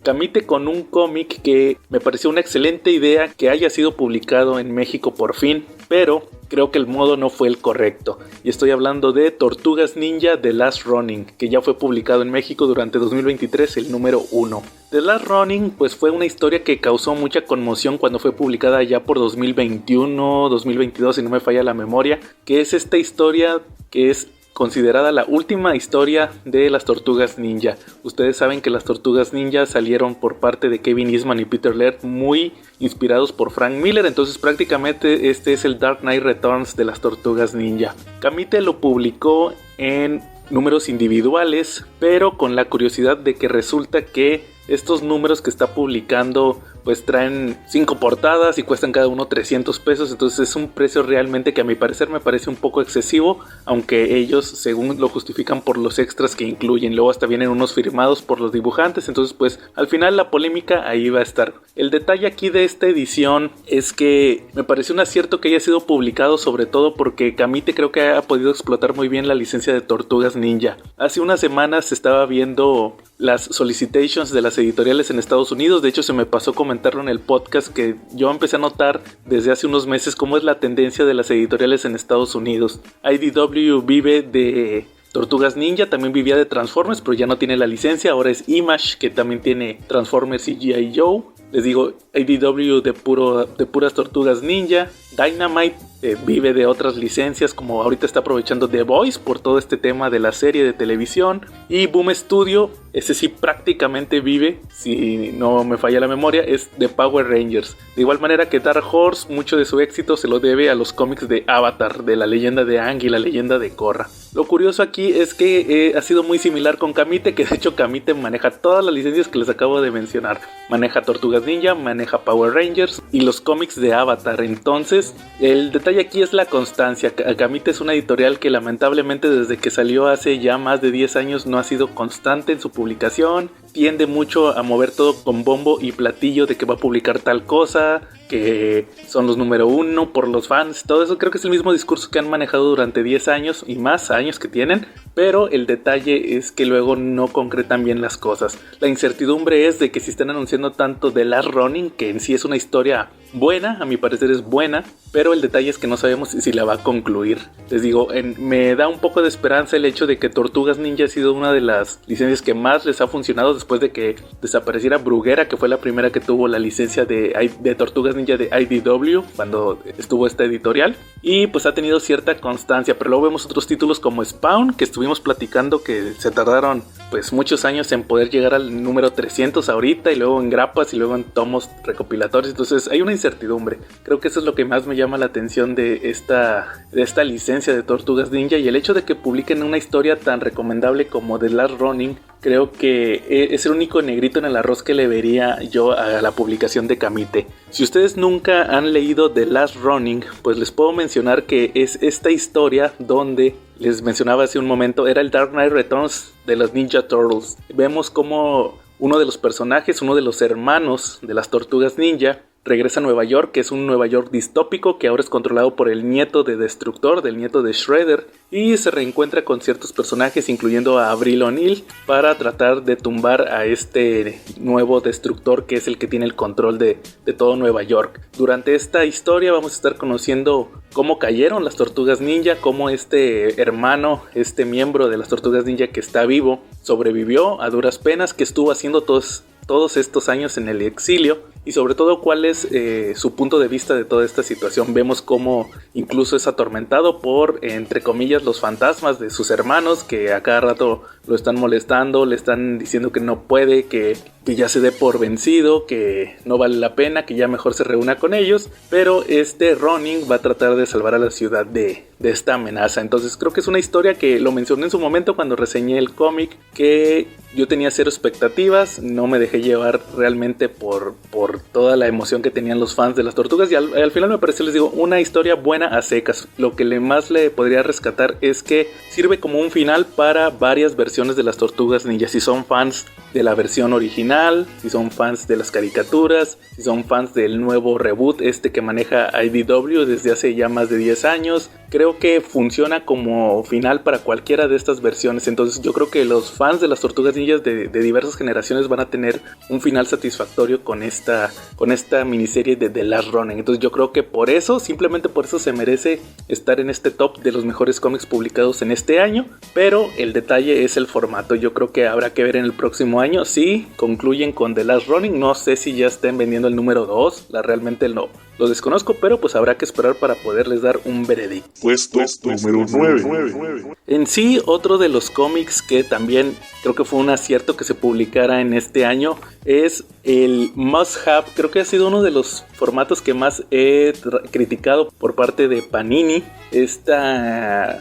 C: con un cómic que me pareció una excelente idea que haya sido publicado en México por fin, pero creo que el modo no fue el correcto. Y estoy hablando de Tortugas Ninja The Last Ronin, que ya fue publicado en México durante 2023, el número 1. The Last Ronin pues fue una historia que causó mucha conmoción cuando fue publicada ya por 2021, 2022 si no me falla la memoria, que es esta historia que es considerada la última historia de las Tortugas Ninja. Ustedes saben que las Tortugas Ninja salieron por parte de Kevin Eastman y Peter Laird, muy inspirados por Frank Miller, entonces prácticamente este es el Dark Knight Returns de las Tortugas Ninja. Kamite lo publicó en números individuales, pero con la curiosidad de que resulta que estos números que está publicando pues traen 5 portadas y cuestan cada uno 300 pesos, entonces es un precio realmente que a mi parecer me parece un poco excesivo, aunque ellos según lo justifican por los extras que incluyen, luego hasta vienen unos firmados por los dibujantes, entonces pues al final la polémica ahí va a estar. El detalle aquí de esta edición es que me pareció un acierto que haya sido publicado, sobre todo porque Kamite creo que ha podido explotar muy bien la licencia de Tortugas Ninja. Hace unas semanas se estaba viendo las solicitations de las editoriales en Estados Unidos, de hecho se me pasó comentarlo en el podcast que yo empecé a notar desde hace unos meses cómo es la tendencia de las editoriales en Estados Unidos. IDW vive de Tortugas Ninja, también vivía de Transformers, pero ya no tiene la licencia, ahora es Image que también tiene Transformers y G.I. Joe. Les digo, IDW de puras Tortugas Ninja. Dynamite vive de otras licencias, como ahorita está aprovechando The Voice por todo este tema de la serie de televisión. Y Boom Studio, ese sí prácticamente vive, si no me falla la memoria, es de Power Rangers. De igual manera que Dark Horse, mucho de su éxito se lo debe a los cómics de Avatar, de la leyenda de Aang y la leyenda de Korra. Lo curioso aquí es que ha sido muy similar con Kamite, que de hecho Kamite maneja todas las licencias que les acabo de mencionar. Maneja Tortugas Ninja, maneja Power Rangers y los cómics de Avatar. Entonces, el detalle aquí es la constancia. Kamite es una editorial que lamentablemente desde que salió hace ya más de 10 años no ha sido constante en su publicación. Tiende mucho a mover todo con bombo y platillo de que va a publicar tal cosa, que son los número 1 por los fans, todo eso creo que es el mismo discurso que han manejado durante 10 años y más años que tienen, pero el detalle es que luego no concretan bien las cosas. La incertidumbre es de que si están anunciando tanto The Last Ronin, que en sí es una historia buena, a mi parecer es buena, pero el detalle es que no sabemos si la va a concluir. Les digo, me da un poco de esperanza el hecho de que Tortugas Ninja ha sido una de las licencias que más les ha funcionado después de que desapareciera Bruguera, que fue la primera que tuvo la licencia de Tortugas Ninja de IDW cuando estuvo esta editorial, y pues ha tenido cierta constancia. Pero luego vemos otros títulos como Spawn, que estuvimos platicando que se tardaron pues muchos años en poder llegar al número 300 ahorita, y luego en grapas y luego en tomos recopilatorios, entonces hay una incertidumbre. Creo que eso es lo que más me llama la atención de esta licencia de Tortugas Ninja, y el hecho de que publiquen una historia tan recomendable como The Last Ronin. Creo que es el único negrito en el arroz que le vería yo a la publicación de Kamite. Si ustedes nunca han leído The Last Ronin, pues les puedo mencionar que es esta historia donde les mencionaba hace un momento, era el Dark Knight Returns de los Ninja Turtles. Vemos como uno de los personajes, uno de los hermanos de las Tortugas Ninja, regresa a Nueva York, que es un Nueva York distópico que ahora es controlado por el nieto de Destructor, del nieto de Shredder, y se reencuentra con ciertos personajes, incluyendo a Avril O'Neil, para tratar de tumbar a este nuevo Destructor que es el que tiene el control de todo Nueva York. Durante esta historia vamos a estar conociendo cómo cayeron las Tortugas Ninja, cómo este hermano, este miembro de las Tortugas Ninja que está vivo, sobrevivió a duras penas, que estuvo haciendo todos estos años en el exilio, y sobre todo cuál es su punto de vista de toda esta situación. Vemos cómo incluso es atormentado por, entre comillas, los fantasmas de sus hermanos, que a cada rato lo están molestando, le están diciendo que no puede, que ya se dé por vencido, que no vale la pena, que ya mejor se reúna con ellos, pero este Ronin va a tratar de salvar a la ciudad de esta amenaza. Entonces creo que es una historia que lo mencioné en su momento cuando reseñé el cómic, que yo tenía cero expectativas, no me dejé llevar realmente por toda la emoción que tenían los fans de las tortugas, y al final me pareció, les digo, una historia buena a secas. Lo que más le podría rescatar es que sirve como un final para varias versiones de las Tortugas Ninja. Si son fans de la versión original, original, si son fans de las caricaturas, si son fans del nuevo reboot que maneja IDW desde hace ya más de 10 años. Creo que funciona como final para cualquiera de estas versiones. Entonces yo creo que los fans de las Tortugas Ninjas de diversas generaciones van a tener un final satisfactorio con esta miniserie de The Last Ronin. Entonces yo creo que por eso, simplemente por eso se merece estar en este top de los mejores cómics publicados en este año. Pero el detalle es el formato. Yo creo que habrá que ver en el próximo año si concluyen con The Last Ronin. No sé si ya estén vendiendo el número 2. Realmente no lo desconozco, pero pues habrá que esperar para poderles dar un veredicto.
E: Puesto número 9.
C: En sí, otro de los cómics que también creo que fue un acierto que se publicara en este año es el Must Have. Creo que ha sido uno de los formatos que más he criticado por parte de Panini. Esta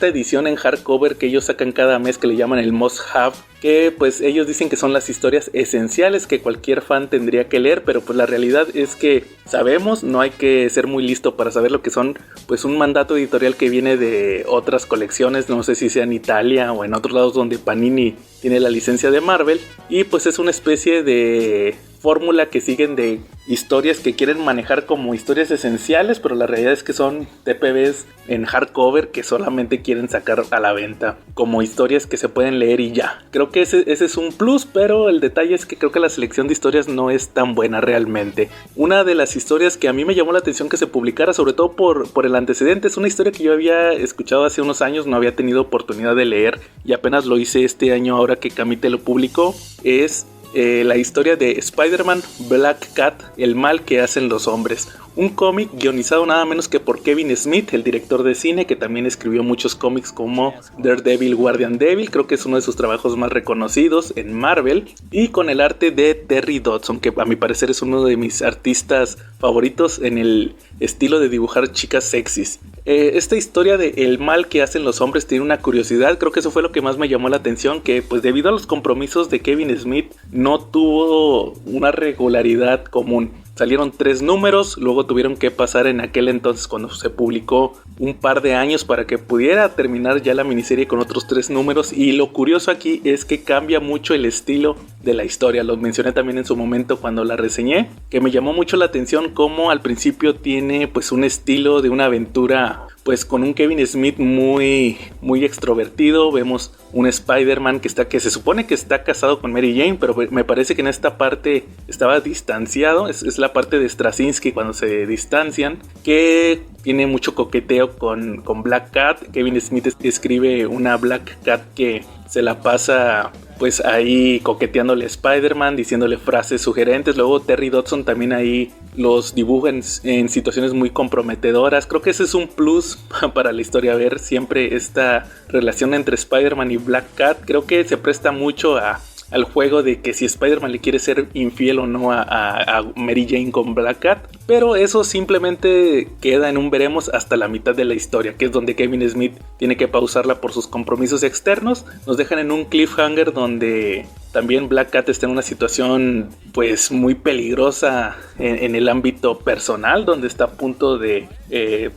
C: edición en hardcover que ellos sacan cada mes, que le llaman el Must Have, que pues ellos dicen que son las historias esenciales que cualquier fan tendría que leer, pero pues la realidad es que sabemos, no hay que ser muy listo para saber lo que son, pues un mandato editorial que viene de otras colecciones, no sé si sea en Italia o en otros lados donde Panini tiene la licencia de Marvel, y pues es una especie de fórmula que siguen de historias que quieren manejar como historias esenciales, pero la realidad es que son TPBs en hardcover que solamente quieren sacar a la venta como historias que se pueden leer y ya. Creo que ese es un plus, pero el detalle es que creo que la selección de historias no es tan buena realmente. Una de las historias que a mí me llamó la atención que se publicara, sobre todo por el antecedente, es una historia que yo había escuchado hace unos años, no había tenido oportunidad de leer y apenas lo hice este año ahora que Camite lo publicó. Es la historia de Spider-Man Black Cat, el mal que hacen los hombres. Un cómic guionizado nada menos que por Kevin Smith, el director de cine, que también escribió muchos cómics como Daredevil, Guardian Devil, creo que es uno de sus trabajos más reconocidos en Marvel, y con el arte de Terry Dodson, que a mi parecer es uno de mis artistas favoritos en el estilo de dibujar chicas sexys. Esta historia de el mal que hacen los hombres tiene una curiosidad, creo que eso fue lo que más me llamó la atención, que pues debido a los compromisos de Kevin Smith no tuvo una regularidad común. Salieron 3 números, luego tuvieron que pasar en aquel entonces cuando se publicó un par de años para que pudiera terminar ya la miniserie con otros 3 números, y lo curioso aquí es que cambia mucho el estilo de la historia. Lo mencioné también en su momento cuando la reseñé, que me llamó mucho la atención como al principio tiene pues un estilo de una aventura pues con un Kevin Smith muy extrovertido. Vemos un Spider-Man que se supone que está casado con Mary Jane, pero me parece que en esta parte estaba distanciado. Es la parte de Straczynski cuando se distancian, que tiene mucho coqueteo con Black Cat. Kevin Smith escribe una Black Cat que se la pasa pues ahí coqueteándole a Spider-Man, diciéndole frases sugerentes. Luego Terry Dodson también ahí los dibuja en situaciones muy comprometedoras. Creo que ese es un plus para la historia, ver siempre esta relación entre Spider-Man y Black Cat. Creo que se presta mucho al juego de que si Spider-Man le quiere ser infiel o no a Mary Jane con Black Cat, pero eso simplemente queda en un veremos hasta la mitad de la historia, que es donde Kevin Smith tiene que pausarla por sus compromisos externos. Nos dejan en un cliffhanger donde también Black Cat está en una situación pues muy peligrosa en el ámbito personal, donde está a punto de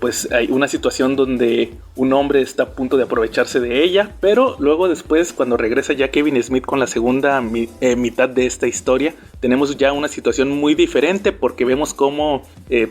C: pues hay una situación donde un hombre está a punto de aprovecharse de ella, pero luego después cuando regresa ya Kevin Smith con la segunda mitad de esta historia, tenemos ya una situación muy diferente, porque vemos cómo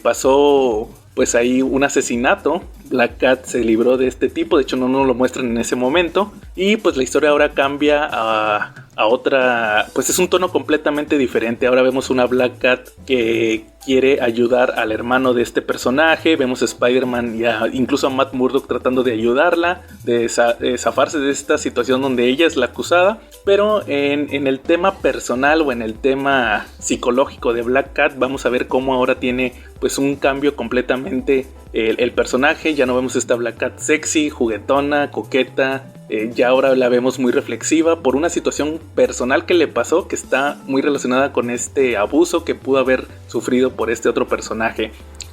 C: pasó pues ahí un asesinato. Black Cat se libró de este tipo, de hecho no nos lo muestran en ese momento, y pues la historia ahora cambia a otra, pues es un tono completamente diferente. Ahora vemos una Black Cat que quiere ayudar al hermano de este personaje, vemos a Spider-Man y incluso a Matt Murdock tratando de ayudarla, de zafarse de esta situación donde ella es la acusada. Pero en el tema personal o en el tema psicológico de Black Cat vamos a ver cómo ahora tiene pues un cambio completamente el personaje. Ya no vemos esta Black Cat sexy, juguetona, coqueta. Ya ahora la vemos muy reflexiva por una situación personal que le pasó, que está muy relacionada con este abuso que pudo haber sufrido por este otro personaje.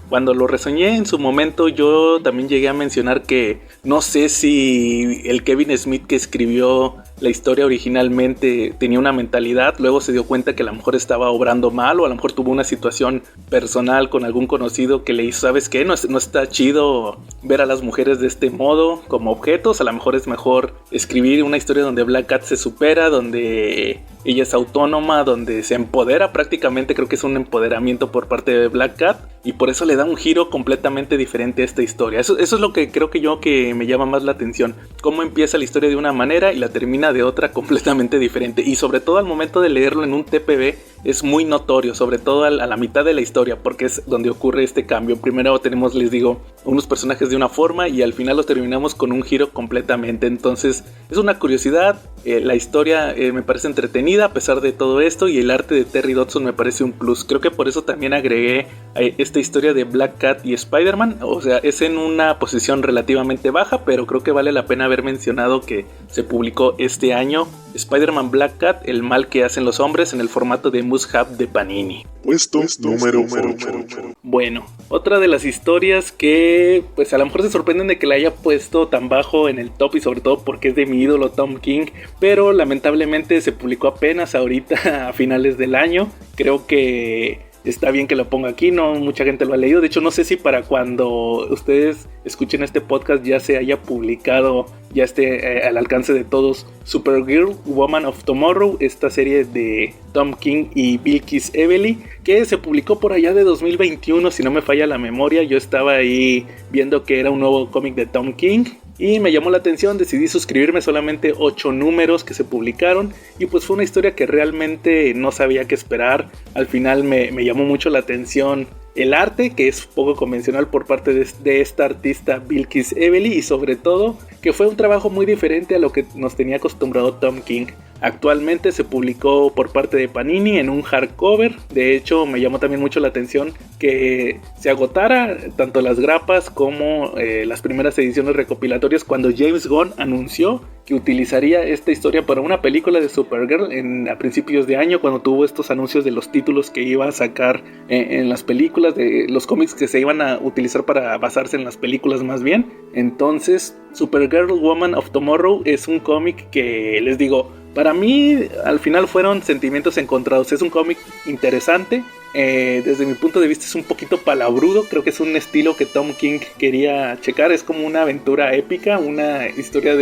C: Cuando lo reseñé en su momento, yo también llegué a mencionar que no sé si el Kevin Smith que escribió la historia originalmente tenía una mentalidad, luego se dio cuenta que a lo mejor estaba obrando mal o a lo mejor tuvo una situación personal con algún conocido que le hizo, ¿sabes qué? No está chido ver a las mujeres de este modo como objetos, a lo mejor es mejor escribir una historia donde Black Cat se supera, donde ella es autónoma, donde se empodera prácticamente. Creo que es un empoderamiento por parte de Black Cat y por eso le da un giro completamente diferente a esta historia. Eso es lo que creo que me llama más la atención, cómo empieza la historia de una manera y la termina de otra completamente diferente, y sobre todo al momento de leerlo en un TPB es muy notorio, sobre todo a la mitad de la historia, porque es donde ocurre este cambio. Primero tenemos, les digo, unos personajes de una forma y al final los terminamos con un giro completamente. Entonces es una curiosidad, la historia me parece entretenida a pesar de todo esto, y el arte de Terry Dodson me parece un plus. Creo que por eso también agregué esta historia de Black Cat y Spider-Man. O sea, es en una posición relativamente baja, pero creo que vale la pena haber mencionado que se publicó este año Spider-Man Black Cat, el mal que hacen los hombres, en el formato de Must Have de Panini.
E: Puesto número 8.
C: Bueno, otra de las historias que pues a lo mejor se sorprenden de que la haya puesto tan bajo en el top, y sobre todo porque es de mi ídolo Tom King, pero lamentablemente se publicó apenas ahorita a finales del año. Creo que está bien que lo ponga aquí, no mucha gente lo ha leído. De hecho, no sé si para cuando ustedes escuchen este podcast ya se haya publicado, ya esté al alcance de todos, Supergirl, Woman of Tomorrow, esta serie de Tom King y Bilquis Evely, que se publicó por allá de 2021, si no me falla la memoria. Yo estaba ahí viendo que era un nuevo cómic de Tom King y me llamó la atención, decidí suscribirme. Solamente 8 números que se publicaron y pues fue una historia que realmente no sabía qué esperar. Al final me llamó mucho la atención el arte, que es poco convencional por parte de esta artista Bilquis Evely, y sobre todo que fue un trabajo muy diferente a lo que nos tenía acostumbrado Tom King. Actualmente se publicó por parte de Panini en un hardcover. De hecho, me llamó también mucho la atención que se agotara tanto las grapas como las primeras ediciones recopilatorias cuando James Gunn anunció que utilizaría esta historia para una película de Supergirl a principios de año, cuando tuvo estos anuncios de los títulos que iba a sacar en las películas, de los cómics que se iban a utilizar para basarse en las películas más bien. Entonces, Supergirl Woman of Tomorrow es un cómic que, les digo, para mí al final fueron sentimientos encontrados. Es un cómic interesante, desde mi punto de vista es un poquito palabrudo. Creo que es un estilo que Tom King quería checar. Es como una aventura épica, una historia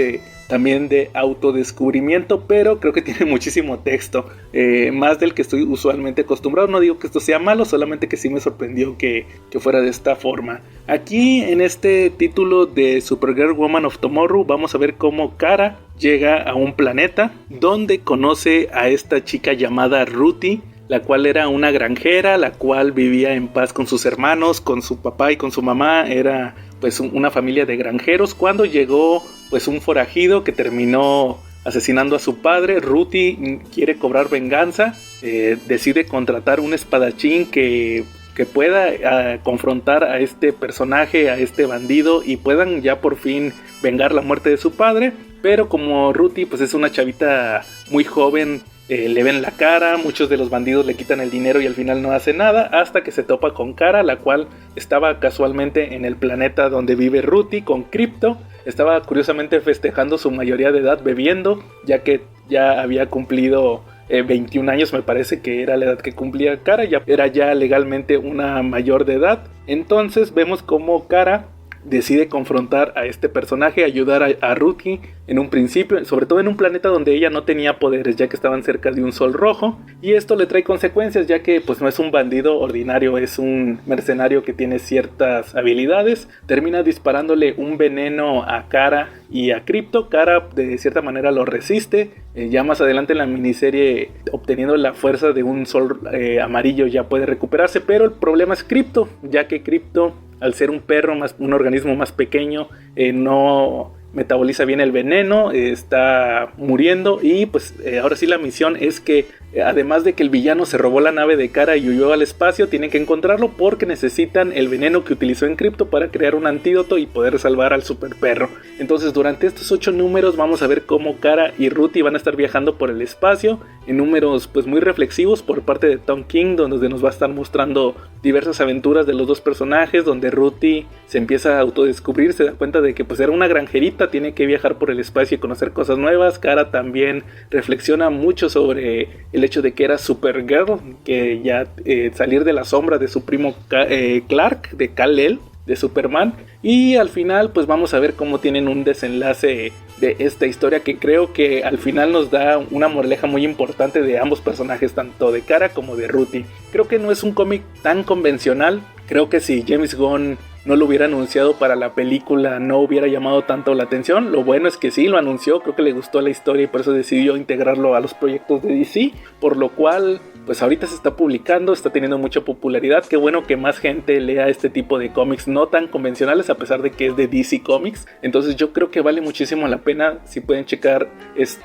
C: también de autodescubrimiento, pero creo que tiene muchísimo texto, más del que estoy usualmente acostumbrado. No digo que esto sea malo, solamente que sí me sorprendió que fuera de esta forma. Aquí en este título de Supergirl Woman of Tomorrow vamos a ver cómo Kara llega a un planeta donde conoce a esta chica llamada Ruthie, la cual era una granjera, la cual vivía en paz con sus hermanos, con su papá y con su mamá. Era pues una familia de granjeros. Cuando llegó pues un forajido que terminó asesinando a su padre, Ruthie quiere venganza, decide contratar un espadachín que pueda confrontar a este personaje, a este bandido, y puedan ya por fin vengar la muerte de su padre. Pero como Ruthie pues es una chavita muy joven, le ven la cara, muchos de los bandidos le quitan el dinero y al final no hace nada, hasta que se topa con Kara, la cual estaba casualmente en el planeta donde vive Ruthie con Crypto. Estaba curiosamente festejando su mayoría de edad bebiendo, ya que ya había cumplido 21 años, me parece que era la edad que cumplía Kara, ya era ya legalmente una mayor de edad. Entonces vemos cómo Kara decide confrontar a este personaje, ayudar a Ruthie en un principio, sobre todo en un planeta donde ella no tenía poderes, ya que estaban cerca de un sol rojo, y esto le trae consecuencias, ya que pues no es un bandido ordinario, es un mercenario que tiene ciertas habilidades. Termina disparándole un veneno a Kara y a Crypto. Kara de cierta manera lo resiste, ya más adelante en la miniserie, obteniendo la fuerza de un sol amarillo, ya puede recuperarse, pero el problema es Crypto, ya que Crypto, al ser un perro, un organismo más pequeño, no metaboliza bien el veneno, está muriendo, y pues ahora sí la misión es que además de que el villano se robó la nave de Kara y huyó al espacio, tienen que encontrarlo porque necesitan el veneno que utilizó en Crypto para crear un antídoto y poder salvar al super perro. Entonces durante estos 8 números vamos a ver cómo Kara y Ruthie van a estar viajando por el espacio en números pues muy reflexivos por parte de Tom King, donde nos va a estar mostrando diversas aventuras de los dos personajes, donde Ruthie se empieza a autodescubrir, se da cuenta de que pues era una granjerita, tiene que viajar por el espacio y conocer cosas nuevas. Kara también reflexiona mucho sobre el hecho de que era Supergirl, que ya salir de la sombra de su primo Clark, de Kal-El, de Superman, y al final pues vamos a ver cómo tienen un desenlace de esta historia que creo que al final nos da una moraleja muy importante de ambos personajes, tanto de Kara como de Ruthie. Creo que no es un cómic tan convencional, creo que si James Gunn no lo hubiera anunciado para la película no hubiera llamado tanto la atención. Lo bueno es que sí lo anunció, creo que le gustó la historia y por eso decidió integrarlo a los proyectos de DC, por lo cual pues ahorita se está publicando, está teniendo mucha popularidad. Qué bueno que más gente lea este tipo de cómics no tan convencionales, a pesar de que es de DC Comics. Entonces yo creo que vale muchísimo la pena. Si pueden checar,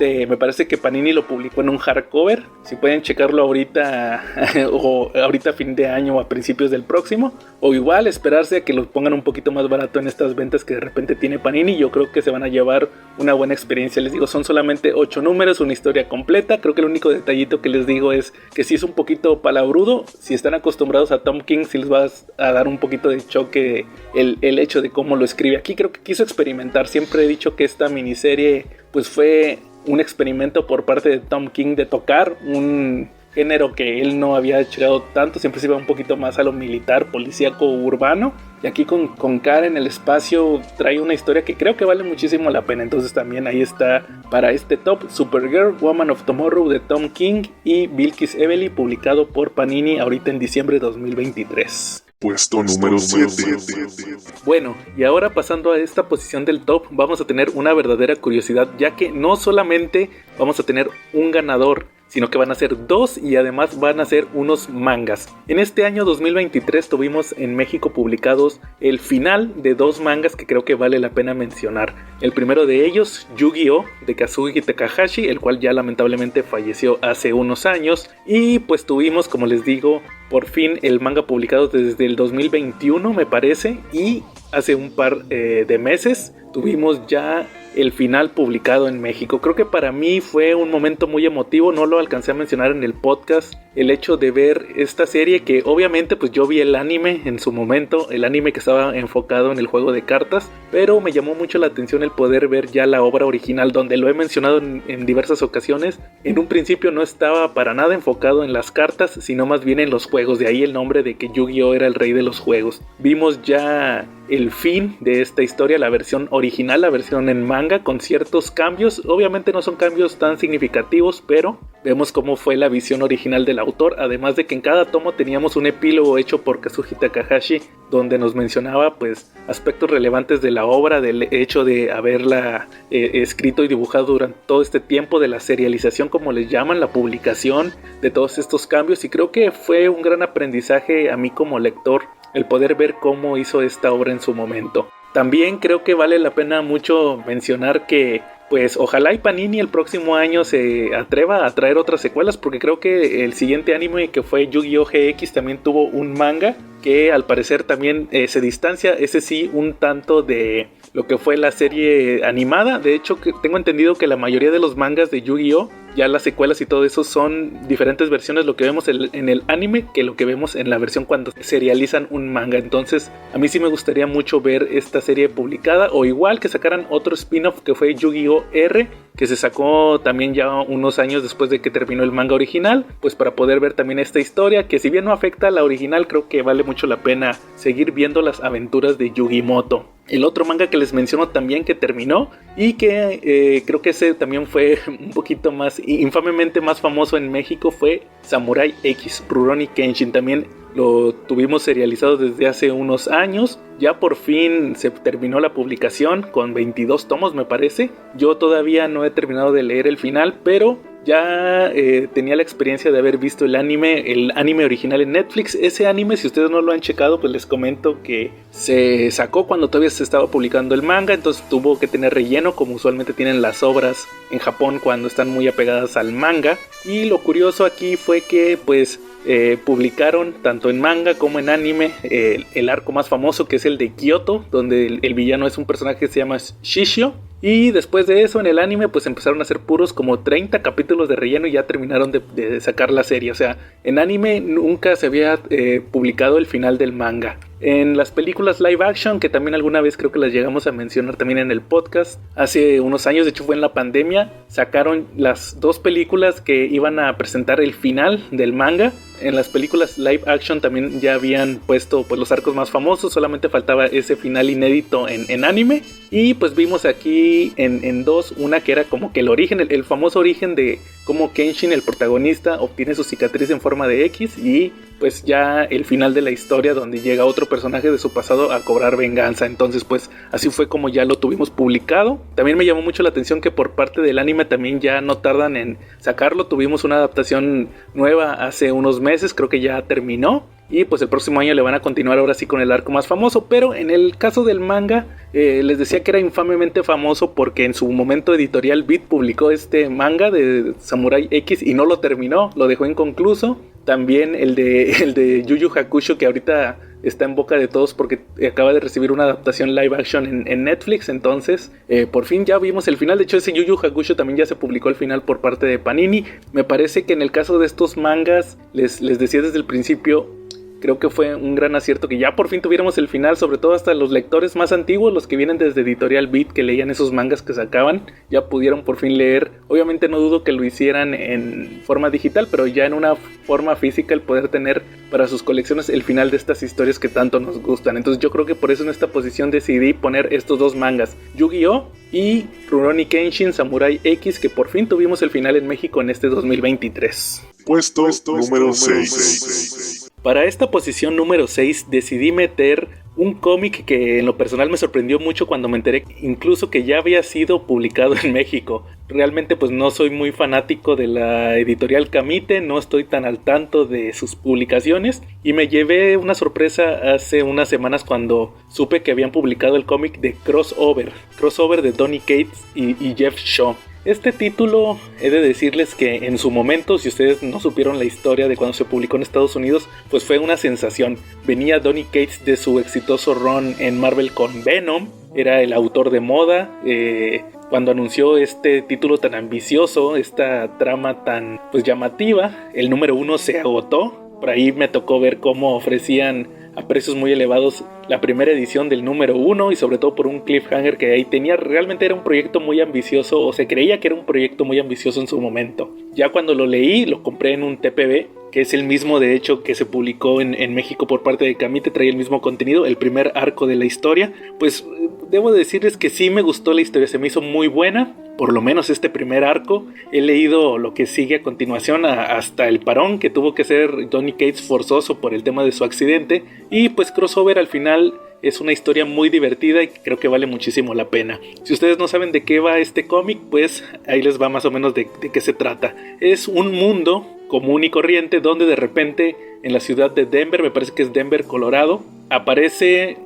C: me parece que Panini lo publicó en un hardcover, si pueden checarlo ahorita o ahorita a fin de año o a principios del próximo, o igual esperarse a que lo pongan un poquito más barato en estas ventas que de repente tiene Panini. Yo creo que se van a llevar una buena experiencia. Les digo, son solamente 8 números, una historia completa. Creo que el único detallito que les digo es que si es un poquito palabrudo, si están acostumbrados a Tom King, si les va a dar un poquito de choque el hecho de cómo lo escribe aquí. Creo que quiso experimentar. Siempre he dicho que esta miniserie pues fue un experimento por parte de Tom King de tocar un género que él no había llegado tanto, siempre se iba un poquito más a lo militar, policíaco, urbano, y aquí con Kara en el espacio trae una historia que creo que vale muchísimo la pena. Entonces también ahí está para este top Supergirl, Woman of Tomorrow de Tom King y Bilquis Evely, publicado por Panini ahorita en diciembre de 2023.
E: Puesto número 7.
C: Bueno, y ahora pasando a esta posición del top, vamos a tener una verdadera curiosidad, ya que no solamente vamos a tener un ganador, sino que van a ser 2 y además van a ser unos mangas. En este año 2023 tuvimos en México publicados el final de 2 mangas que creo que vale la pena mencionar. El primero de ellos, Yu-Gi-Oh! De Kazuki Takahashi, el cual ya lamentablemente falleció hace unos años. Y pues tuvimos, como les digo, por fin el manga publicado desde el 2021 me parece, y hace un par de meses tuvimos ya el final publicado en México. Creo que para mí fue un momento muy emotivo, no lo alcancé a mencionar en el podcast, el hecho de ver esta serie que obviamente pues yo vi el anime en su momento, el anime que estaba enfocado en el juego de cartas, pero me llamó mucho la atención el poder ver ya la obra original, donde lo he mencionado en diversas ocasiones. En un principio no estaba para nada enfocado en las cartas, sino más bien en los juegos, de ahí el nombre de que Yu-Gi-Oh! Era el rey de los juegos. Vimos ya el fin de esta historia, la versión original, la versión en manga, con ciertos cambios. Obviamente no son cambios tan significativos, pero vemos cómo fue la visión original del autor, además de que en cada tomo teníamos un epílogo hecho por Kazuki Takahashi, donde nos mencionaba pues aspectos relevantes de la obra, del hecho de haberla escrito y dibujado durante todo este tiempo, de la serialización como les llaman, la publicación de todos estos cambios, y creo que fue un gran aprendizaje a mí como lector el poder ver cómo hizo esta obra en su momento. También creo que vale la pena mucho mencionar que pues ojalá y Panini el próximo año se atreva a traer otras secuelas, porque creo que el siguiente anime, que fue Yu-Gi-Oh! GX, también tuvo un manga que al parecer también se distancia, ese sí, un tanto de lo que fue la serie animada. De hecho, tengo entendido que la mayoría de los mangas de Yu-Gi-Oh! Ya las secuelas y todo eso son diferentes versiones, lo que vemos en el anime que lo que vemos en la versión cuando serializan un manga. Entonces a mí sí me gustaría mucho ver esta serie publicada, o igual que sacaran otro spin-off que fue Yu-Gi-Oh! R, que se sacó también ya unos años después de que terminó el manga original, pues para poder ver también esta historia, que si bien no afecta a la original, creo que vale mucho la pena seguir viendo las aventuras de Yugimoto. El otro manga que les menciono también que terminó y que creo que ese también fue un poquito más, infamemente más famoso en México, fue Samurai X Rurouni Kenshin. También lo tuvimos serializado desde hace unos años. Ya por fin se terminó la publicación con 22 tomos me parece. Yo todavía no he terminado de leer el final, pero ya tenía la experiencia de haber visto el anime original en Netflix. Ese anime, si ustedes no lo han checado, pues les comento que se sacó cuando todavía se estaba publicando el manga, entonces tuvo que tener relleno, como usualmente tienen las obras en Japón cuando están muy apegadas al manga. Y lo curioso aquí fue que pues publicaron tanto en manga como en anime el arco más famoso, que es el de Kyoto, donde el villano es un personaje que se llama Shishio. Y después de eso en el anime pues empezaron a hacer puros como 30 capítulos de relleno y ya terminaron de sacar la serie. O sea, en anime nunca se había publicado el final del manga. En las películas live action, que también alguna vez creo que las llegamos a mencionar también en el podcast, hace unos años, de hecho fue en la pandemia, sacaron las 2 películas que iban a presentar el final del manga. En las películas live action también ya habían puesto pues los arcos más famosos, solamente faltaba ese final inédito en anime. Y pues vimos aquí en 2, una que era como que el origen, el famoso origen de cómo Kenshin, el protagonista, obtiene su cicatriz en forma de X, y pues ya el final de la historia donde llega otro personaje de su pasado a cobrar venganza. Entonces pues así fue como ya lo tuvimos publicado. También me llamó mucho la atención que por parte del anime también ya no tardan en sacarlo. Tuvimos una adaptación nueva hace unos meses, creo que ya terminó. Y pues el próximo año le van a continuar ahora sí con el arco más famoso. Pero en el caso del manga, les decía que era infamemente famoso porque en su momento Editorial Beat publicó este manga de Samurai X y no lo terminó, lo dejó inconcluso. También el de Yu Yu Hakusho, que ahorita está en boca de todos porque acaba de recibir una adaptación live action en Netflix. Entonces por fin ya vimos el final. De hecho ese Yu Yu Hakusho también ya se publicó el final por parte de Panini. Me parece que en el caso de estos mangas, les decía desde el principio, creo que fue un gran acierto que ya por fin tuviéramos el final, sobre todo hasta los lectores más antiguos, los que vienen desde Editorial Beat, que leían esos mangas que sacaban, ya pudieron por fin leer. Obviamente no dudo que lo hicieran en forma digital, pero ya en una forma física, el poder tener para sus colecciones el final de estas historias que tanto nos gustan. Entonces yo creo que por eso en esta posición decidí poner estos 2 mangas, Yu-Gi-Oh! Y Rurouni Kenshin Samurai X, que por fin tuvimos el final en México en este 2023.
E: Puesto número 6.
C: Para esta posición número 6 decidí meter un cómic que en lo personal me sorprendió mucho cuando me enteré incluso que ya había sido publicado en México. Realmente pues no soy muy fanático de la editorial Camite, no estoy tan al tanto de sus publicaciones y me llevé una sorpresa hace unas semanas cuando supe que habían publicado el cómic de Crossover de Donny Cates y Jeff Shaw. Este título, he de decirles que en su momento, si ustedes no supieron la historia de cuando se publicó en Estados Unidos, pues fue una sensación. Venía Donny Cates de su exitoso run en Marvel con Venom, era el autor de moda. Cuando anunció este título tan ambicioso, esta trama tan pues llamativa, el número 1 se agotó. Por ahí me tocó ver cómo ofrecían a precios muy elevados la primera edición del número 1 y sobre todo por un cliffhanger que ahí tenía. Realmente era un proyecto muy ambicioso, o se creía que era un proyecto muy ambicioso en su momento. Ya cuando lo leí, lo compré en un TPB, que es el mismo de hecho que se publicó en México por parte de Camite, traía el mismo contenido, el primer arco de la historia. Pues debo decirles que sí me gustó la historia, se me hizo muy buena, por lo menos este primer arco. He leído lo que sigue a continuación hasta el parón que tuvo que hacer Donny Cates forzoso por el tema de su accidente, y pues Crossover al final es una historia muy divertida y creo que vale muchísimo la pena. Si ustedes no saben de qué va este cómic, pues ahí les va más o menos de qué se trata. Es un mundo común y corriente donde de repente en la ciudad de Denver, me parece que es Denver, Colorado, aparece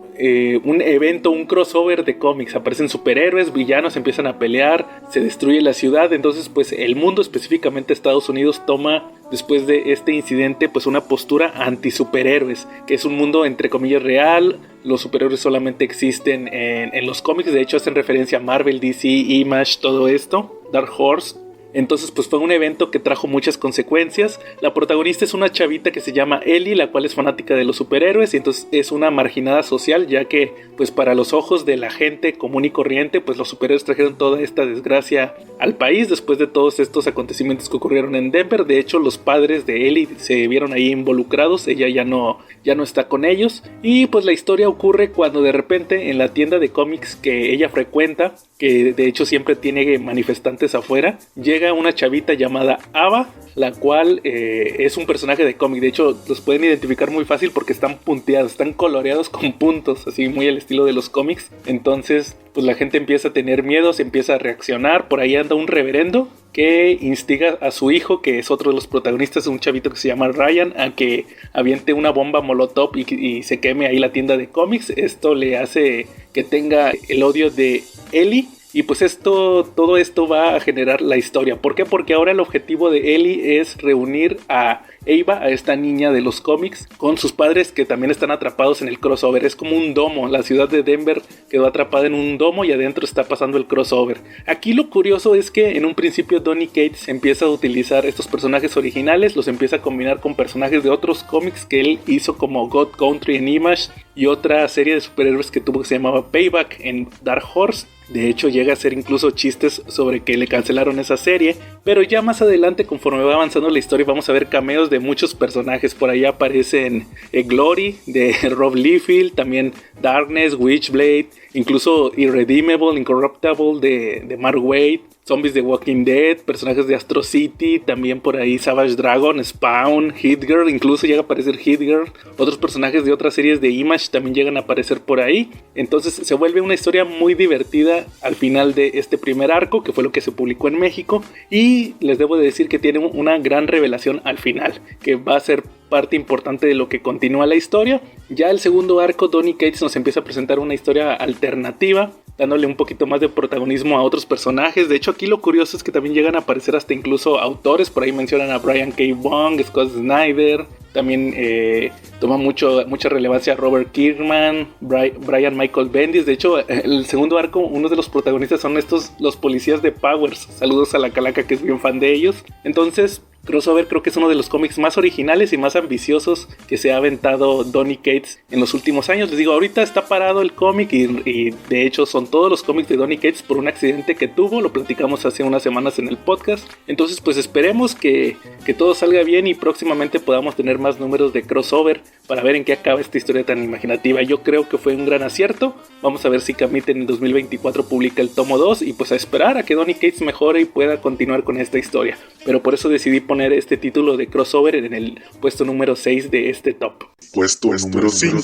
C: un evento, un crossover de cómics. Aparecen superhéroes, villanos, empiezan a pelear, se destruye la ciudad. Entonces pues el mundo, específicamente Estados Unidos, toma después de este incidente pues una postura anti superhéroes, que es un mundo entre comillas real. Los superhéroes solamente existen en los cómics, de hecho hacen referencia a Marvel, DC, Image, todo esto, Dark Horse. Entonces pues fue un evento que trajo muchas consecuencias. La protagonista es una chavita que se llama Ellie, la cual es fanática de los superhéroes, y entonces es una marginada social, ya que pues para los ojos de la gente común y corriente pues los superhéroes trajeron toda esta desgracia al país después de todos estos acontecimientos que ocurrieron en Denver. De hecho los padres de Ellie se vieron ahí involucrados, ella ya no está con ellos, y pues la historia ocurre cuando de repente en la tienda de cómics que ella frecuenta, que de hecho siempre tiene manifestantes afuera, llega una chavita llamada Ava, la cual es un personaje de cómic. De hecho los pueden identificar muy fácil porque están punteados, están coloreados con puntos, así muy al estilo de los cómics. Entonces pues la gente empieza a tener miedo, se empieza a reaccionar. Por ahí anda un reverendo que instiga a su hijo, que es otro de los protagonistas, un chavito que se llama Ryan, a que aviente una bomba molotov y se queme ahí la tienda de cómics. Esto le hace que tenga el odio de Ellie. Y pues todo esto va a generar la historia. ¿Por qué? Porque ahora el objetivo de Ellie es reunir a Ava, a esta niña de los cómics, con sus padres que también están atrapados en el crossover. Es como un domo, la ciudad de Denver quedó atrapada en un domo y adentro está pasando el crossover. Aquí lo curioso es que en un principio Donny Cates empieza a utilizar estos personajes originales, los empieza a combinar con personajes de otros cómics que él hizo, como God Country en Image y otra serie de superhéroes que tuvo que se llamaba Payback en Dark Horse. De hecho llega a hacer incluso chistes sobre que le cancelaron esa serie, pero ya más adelante, conforme va avanzando la historia, vamos a ver cameos de muchos personajes. Por ahí aparecen Glory de Rob Liefeld, también Darkness, Witchblade, incluso Irredeemable, Incorruptible de Mark Waid, zombies de Walking Dead, personajes de Astro City, también por ahí Savage Dragon, Spawn, Hit-Girl, incluso llega a aparecer Hit-Girl. Otros personajes de otras series de Image también llegan a aparecer por ahí. Entonces se vuelve una historia muy divertida al final de este primer arco, que fue lo que se publicó en México. Y les debo de decir que tiene una gran revelación al final, que va a ser parte importante de lo que continúa la historia. Ya el segundo arco, Donny Cates nos empieza a presentar una historia alternativa, dándole un poquito más de protagonismo a otros personajes. De hecho, aquí lo curioso es que también llegan a aparecer hasta incluso autores. Por ahí mencionan a Brian K. Vaughan, Scott Snyder. También toma mucha relevancia a Robert Kirkman, Brian Michael Bendis. De hecho, el segundo arco, uno de los protagonistas son los policías de Powers. Saludos a la Calaca, que es bien fan de ellos. Entonces, Crossover creo que es uno de los cómics más originales y más ambiciosos que se ha aventado Donny Cates en los últimos años. Les digo, ahorita está parado el cómic y de hecho son todos los cómics de Donny Cates por un accidente que tuvo. Lo platicamos hace unas semanas en el podcast. Entonces pues esperemos que todo salga bien y próximamente podamos tener más números de Crossover para ver en qué acaba esta historia tan imaginativa. Yo creo que fue un gran acierto. Vamos a ver si Camite en el 2024 publica el tomo 2 y pues a esperar a que Donny Cates mejore y pueda continuar con esta historia. Pero por eso decidí poner este título de Crossover en el puesto número 6 de este top.
E: Puesto número 5.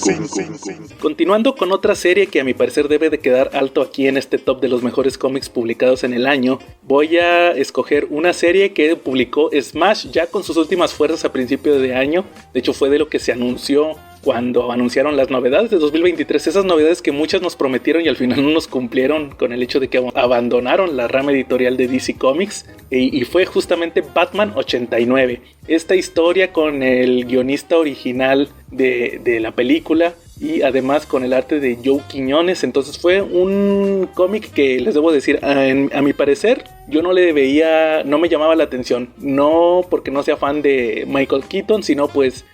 C: Continuando con otra serie que a mi parecer debe de quedar alto aquí en este top de los mejores cómics publicados en el año, voy a escoger una serie que publicó Smash ya con sus últimas fuerzas a principio de año. De hecho fue de lo que se anunció cuando anunciaron las novedades de 2023, esas novedades que muchas nos prometieron y al final no nos cumplieron, con el hecho de que abandonaron la rama editorial de DC Comics, y fue justamente Batman 89, esta historia con el guionista original de la película y además con el arte de Joe Quiñones. Entonces fue un cómic que les debo decir, a mi parecer yo no me llamaba la atención, no porque no sea fan de Michael Keaton, sino pues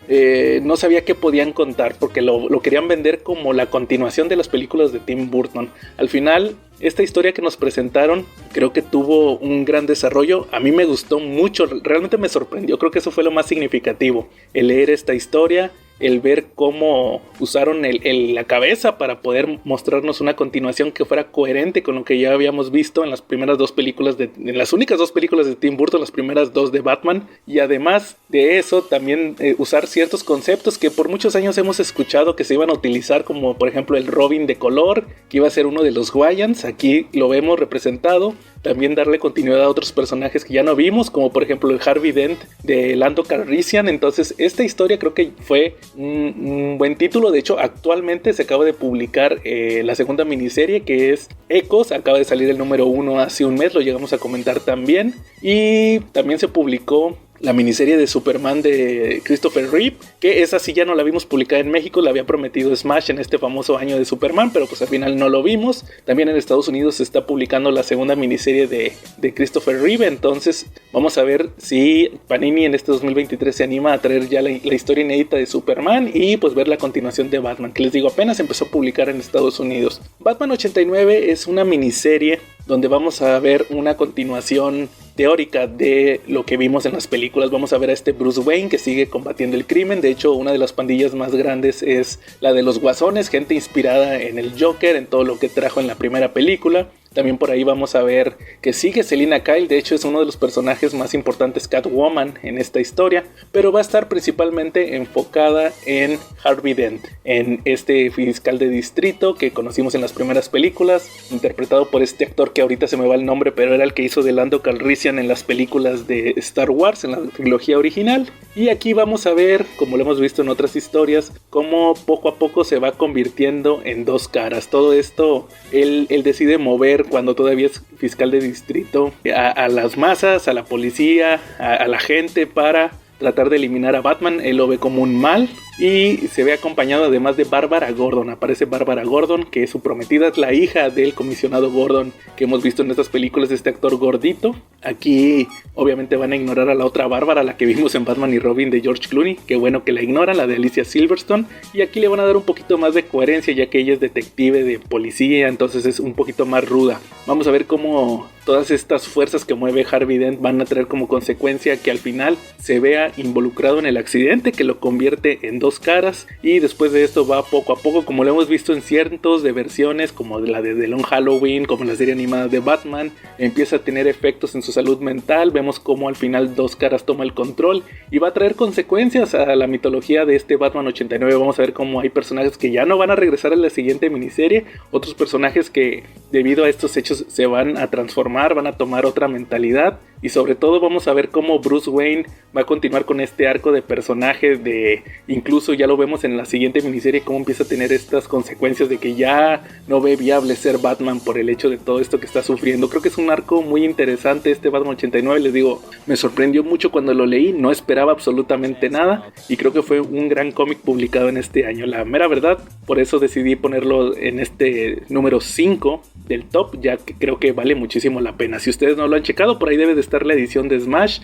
C: no sabía qué podían contar, porque lo querían vender como la continuación de las películas de Tim Burton. Al final esta historia que nos presentaron creo que tuvo un gran desarrollo. A mí me gustó mucho, realmente me sorprendió. Creo que eso fue lo más significativo, el leer esta historia, el ver cómo usaron la cabeza para poder mostrarnos una continuación que fuera coherente con lo que ya habíamos visto en las primeras dos películas en las únicas dos películas de Tim Burton, las primeras dos de Batman. Y además de eso también usar ciertos conceptos que por muchos años hemos escuchado que se iban a utilizar, como por ejemplo el Robin de color, que iba a ser uno de los Wayans. Aquí lo vemos representado. También darle continuidad a otros personajes que ya no vimos, como por ejemplo el Harvey Dent de Lando Calrissian. Entonces esta historia creo que fue un buen título. De hecho actualmente se acaba de publicar la segunda miniserie, que es Echoes. Acaba de salir el número 1 hace un mes, lo llegamos a comentar también. Y también se publicó la miniserie de Superman de Christopher Reeve, que esa sí ya no la vimos publicada en México, la había prometido Smash en este famoso año de Superman, pero pues al final no lo vimos. También en Estados Unidos se está publicando la segunda miniserie de Christopher Reeve. Entonces vamos a ver si Panini en este 2023 se anima a traer ya la historia inédita de Superman y pues ver la continuación de Batman, que les digo apenas empezó a publicar en Estados Unidos. Batman 89 es una miniserie donde vamos a ver una continuación teórica de lo que vimos en las películas. Vamos a ver a este Bruce Wayne que sigue combatiendo el crimen. De hecho, una de las pandillas más grandes es la de los Guasones, gente inspirada en el Joker, en todo lo que trajo en la primera película. También por ahí vamos a ver que sigue Selina Kyle, de hecho es uno de los personajes más importantes, Catwoman, en esta historia, pero va a estar principalmente enfocada en Harvey Dent, en este fiscal de distrito que conocimos en las primeras películas, interpretado por este actor que ahorita se me va el nombre, pero era el que hizo de Lando Calrissian en las películas de Star Wars, en la trilogía original. Y aquí vamos a ver, como lo hemos visto en otras historias, cómo poco a poco se va convirtiendo en dos caras. Todo esto él decide mover, cuando todavía es fiscal de distrito, a las masas, a la policía, a la gente, para tratar de eliminar a Batman. Él lo ve como un mal y se ve acompañado además de Bárbara Gordon. Aparece Bárbara Gordon, que es su prometida, es la hija del comisionado Gordon que hemos visto en estas películas, este actor gordito. Aquí obviamente van a ignorar a la otra Bárbara, la que vimos en Batman y Robin de George Clooney, qué bueno que la ignoran, la de Alicia Silverstone, y aquí le van a dar un poquito más de coherencia, ya que ella es detective de policía, entonces es un poquito más ruda. Vamos a ver cómo todas estas fuerzas que mueve Harvey Dent van a traer como consecuencia que al final se vea involucrado en el accidente que lo convierte en dos caras, y después de esto va poco a poco, como lo hemos visto en cientos de versiones, como la de The Long Halloween, como la serie animada de Batman, empieza a tener efectos en su salud mental. Vemos cómo al final Dos Caras toma el control y va a traer consecuencias a la mitología de este Batman 89. Vamos a ver cómo hay personajes que ya no van a regresar a la siguiente miniserie, otros personajes que debido a estos hechos se van a transformar, van a tomar otra mentalidad, y sobre todo vamos a ver cómo Bruce Wayne va a continuar con este arco de personaje, de incluso ya lo vemos en la siguiente miniserie, cómo empieza a tener estas consecuencias de que ya no ve viable ser Batman por el hecho de todo esto que está sufriendo. Creo que es un arco muy interesante este Batman 89, les digo, me sorprendió mucho cuando lo leí, no esperaba absolutamente nada, y creo que fue un gran cómic publicado en este año, la mera verdad. Por eso decidí ponerlo en este número 5 del top, ya que creo que vale muchísimo la pena. Si ustedes no lo han checado, por ahí debe de estar la edición de Smash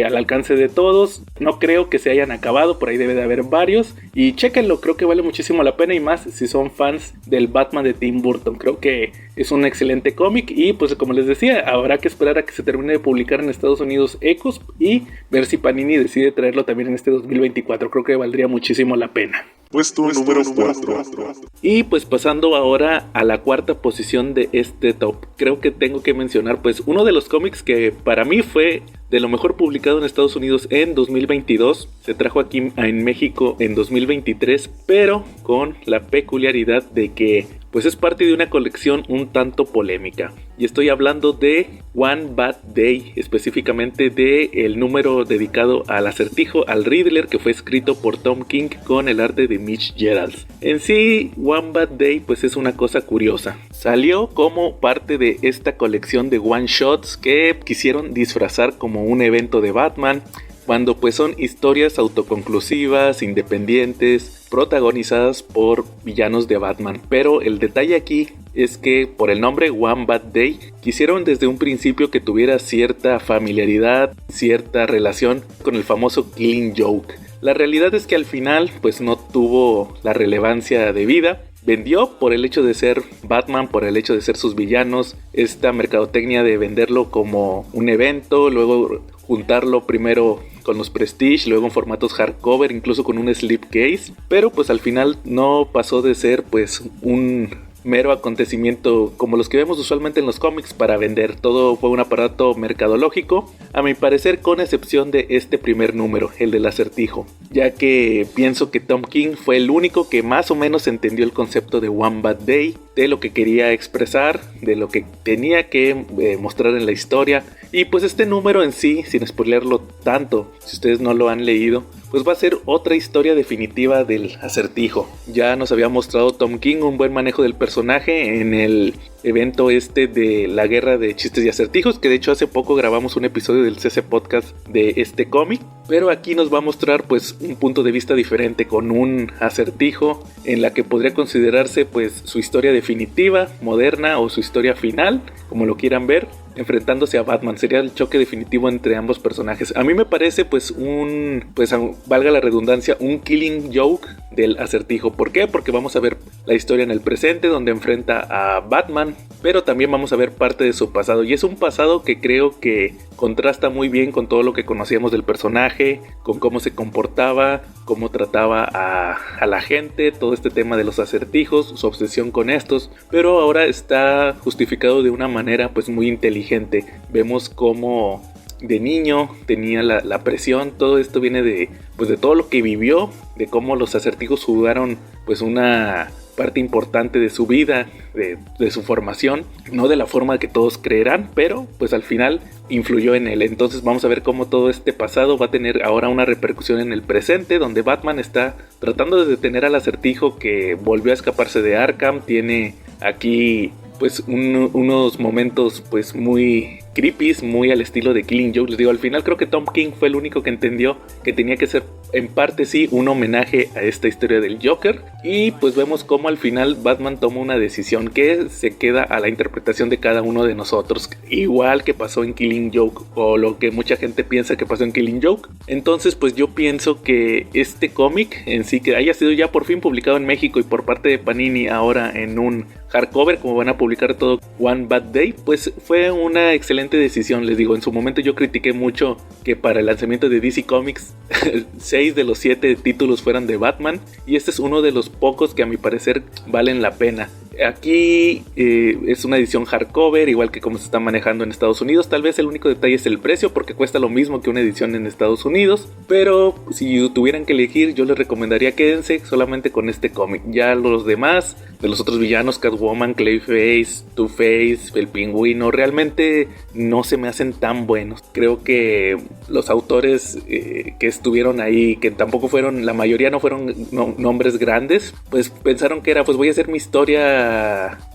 C: al alcance de todos. No creo que se hayan acabado, por ahí debe de haber varios, y chéquenlo, creo que vale muchísimo la pena, y más si son fans del Batman de Tim Burton. Creo que es un excelente cómic, y pues como les decía, habrá que esperar a que se termine de publicar en Estados Unidos Ecos y ver si Panini decide traerlo también en este 2024. Creo que valdría muchísimo la pena.
E: Puesto número 4.
C: Y pues pasando ahora a la cuarta posición de este top, creo que tengo que mencionar pues uno de los cómics que para mí fue de lo mejor publicado en Estados Unidos en 2022. Se trajo aquí en México en 2023, pero con la peculiaridad de que pues es parte de una colección un tanto polémica. Y estoy hablando de One Bad Day, específicamente de el número dedicado al Acertijo, al Riddler, que fue escrito por Tom King con el arte de Mitch Gerads. En sí, One Bad Day pues es una cosa curiosa. Salió como parte de esta colección de one shots que quisieron disfrazar como un evento de Batman, cuando pues son historias autoconclusivas, independientes, protagonizadas por villanos de Batman. Pero el detalle aquí es que por el nombre One Bad Day quisieron desde un principio que tuviera cierta familiaridad, cierta relación con el famoso Killing Joke. La realidad es que al final pues no tuvo la relevancia debida. Vendió por el hecho de ser Batman, por el hecho de ser sus villanos, esta mercadotecnia de venderlo como un evento, luego juntarlo primero con los Prestige, luego en formatos hardcover, incluso con un slipcase, pero pues al final no pasó de ser pues un mero acontecimiento como los que vemos usualmente en los cómics para vender. Todo fue un aparato mercadológico, a mi parecer, con excepción de este primer número, el del Acertijo, ya que pienso que Tom King fue el único que más o menos entendió el concepto de One Bad Day, de lo que quería expresar, de lo que tenía que mostrar en la historia. Y pues este número en sí, sin spoilearlo tanto, si ustedes no lo han leído, pues va a ser otra historia definitiva del Acertijo. Ya nos había mostrado Tom King un buen manejo del personaje en el evento este de la guerra de chistes y acertijos, que de hecho hace poco grabamos un episodio del CC Podcast de este cómic, pero aquí nos va a mostrar pues un punto de vista diferente, con un acertijo en la que podría considerarse pues su historia definitiva, moderna, o su historia final, como lo quieran ver, enfrentándose a Batman. Sería el choque definitivo entre ambos personajes. A mí me parece pues valga la redundancia, un Killing Joke del Acertijo. ¿Por qué? Porque vamos a ver la historia en el presente donde enfrenta a Batman, pero también vamos a ver parte de su pasado, y es un pasado que creo que contrasta muy bien con todo lo que conocíamos del personaje, con cómo se comportaba, cómo trataba a la gente, todo este tema de los acertijos, su obsesión con estos, pero ahora está justificado de una manera pues muy inteligente. Vemos cómo de niño tenía la presión, todo esto viene de todo lo que vivió, de cómo los acertijos jugaron pues una parte importante de su vida, de su formación, no de la forma que todos creerán, pero pues al final influyó en él. Entonces vamos a ver cómo todo este pasado va a tener ahora una repercusión en el presente, donde Batman está tratando de detener al Acertijo que volvió a escaparse de Arkham. Tiene aquí pues unos momentos pues muy creepy, muy al estilo de Killing Joke. Les digo, al final creo que Tom King fue el único que entendió que tenía que ser en parte sí un homenaje a esta historia del Joker, y pues vemos cómo al final Batman toma una decisión que se queda a la interpretación de cada uno de nosotros, igual que pasó en Killing Joke, o lo que mucha gente piensa que pasó en Killing Joke. Entonces pues yo pienso que este cómic en sí, que haya sido ya por fin publicado en México y por parte de Panini ahora en un hardcover, como van a publicar todo One Bad Day, pues fue una excelente decisión. Les digo, en su momento yo critiqué mucho que para el lanzamiento de DC Comics 6 de los 7 títulos fueran de Batman, y este es uno de los pocos que a mi parecer valen la pena. Aquí es una edición hardcover, igual que como se está manejando en Estados Unidos. Tal vez el único detalle es el precio, porque cuesta lo mismo que una edición en Estados Unidos, pero si tuvieran que elegir, yo les recomendaría quédense solamente con este cómic. Ya los demás, de los otros villanos, Catwoman, Clayface, Two-Face, el Pingüino, realmente no se me hacen tan buenos. Creo que los autores que estuvieron ahí, que tampoco fueron, la mayoría no fueron nombres grandes, pues pensaron que era, pues voy a hacer mi historia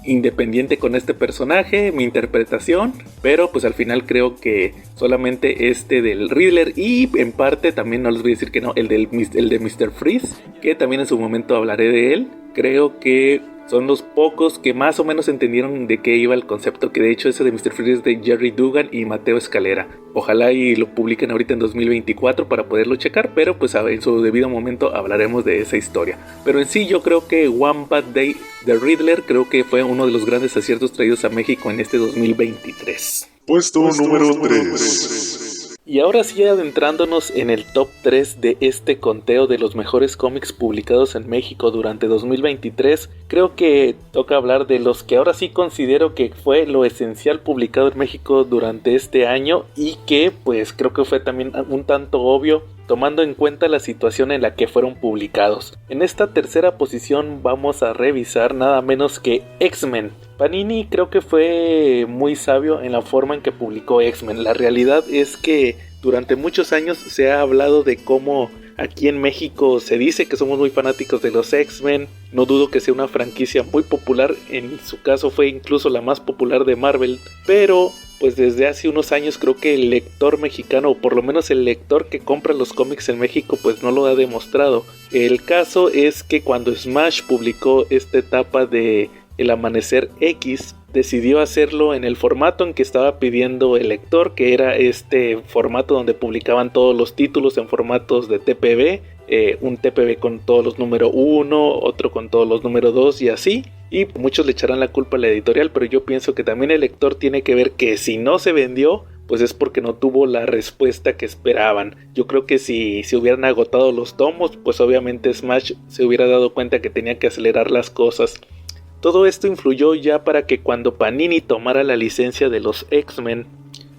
C: independiente con este personaje, mi interpretación, pero pues al final creo que solamente este del Riddler, y en parte también, no les voy a decir que no, el de Mr. Freeze, que también en su momento hablaré de él. Creo que son los pocos que más o menos entendieron de qué iba el concepto, que de hecho ese de Mr. Freeze es de Jerry Dugan y Mateo Escalera. Ojalá y lo publiquen ahorita en 2024 para poderlo checar, pero pues en su debido momento hablaremos de esa historia. Pero en sí yo creo que One Bad Day de Riddler creo que fue uno de los grandes aciertos traídos a México en este 2023.
E: Puesto número 3.
C: Y ahora sí, adentrándonos en el top 3 de este conteo de los mejores cómics publicados en México durante 2023, creo que toca hablar de los que ahora sí considero que fue lo esencial publicado en México durante este año, y que pues creo que fue también un tanto obvio tomando en cuenta la situación en la que fueron publicados. En esta tercera posición vamos a revisar nada menos que X-Men. Panini creo que fue muy sabio en la forma en que publicó X-Men. La realidad es que durante muchos años se ha hablado de cómo aquí en México se dice que somos muy fanáticos de los X-Men. No dudo que sea una franquicia muy popular, en su caso fue incluso la más popular de Marvel, pero pues desde hace unos años creo que el lector mexicano, o por lo menos el lector que compra los cómics en México, pues no lo ha demostrado. El caso es que cuando Smash publicó esta etapa de El Amanecer X, decidió hacerlo en el formato en que estaba pidiendo el lector, que era este formato donde publicaban todos los títulos en formatos de TPB, un TPB con todos los número 1, otro con todos los número 2 y así. Y muchos le echarán la culpa a la editorial, pero yo pienso que también el lector tiene que ver que si no se vendió, pues es porque no tuvo la respuesta que esperaban. Yo creo que si se hubieran agotado los tomos, pues obviamente Smash se hubiera dado cuenta que tenía que acelerar las cosas. Todo esto influyó ya para que cuando Panini tomara la licencia de los X-Men,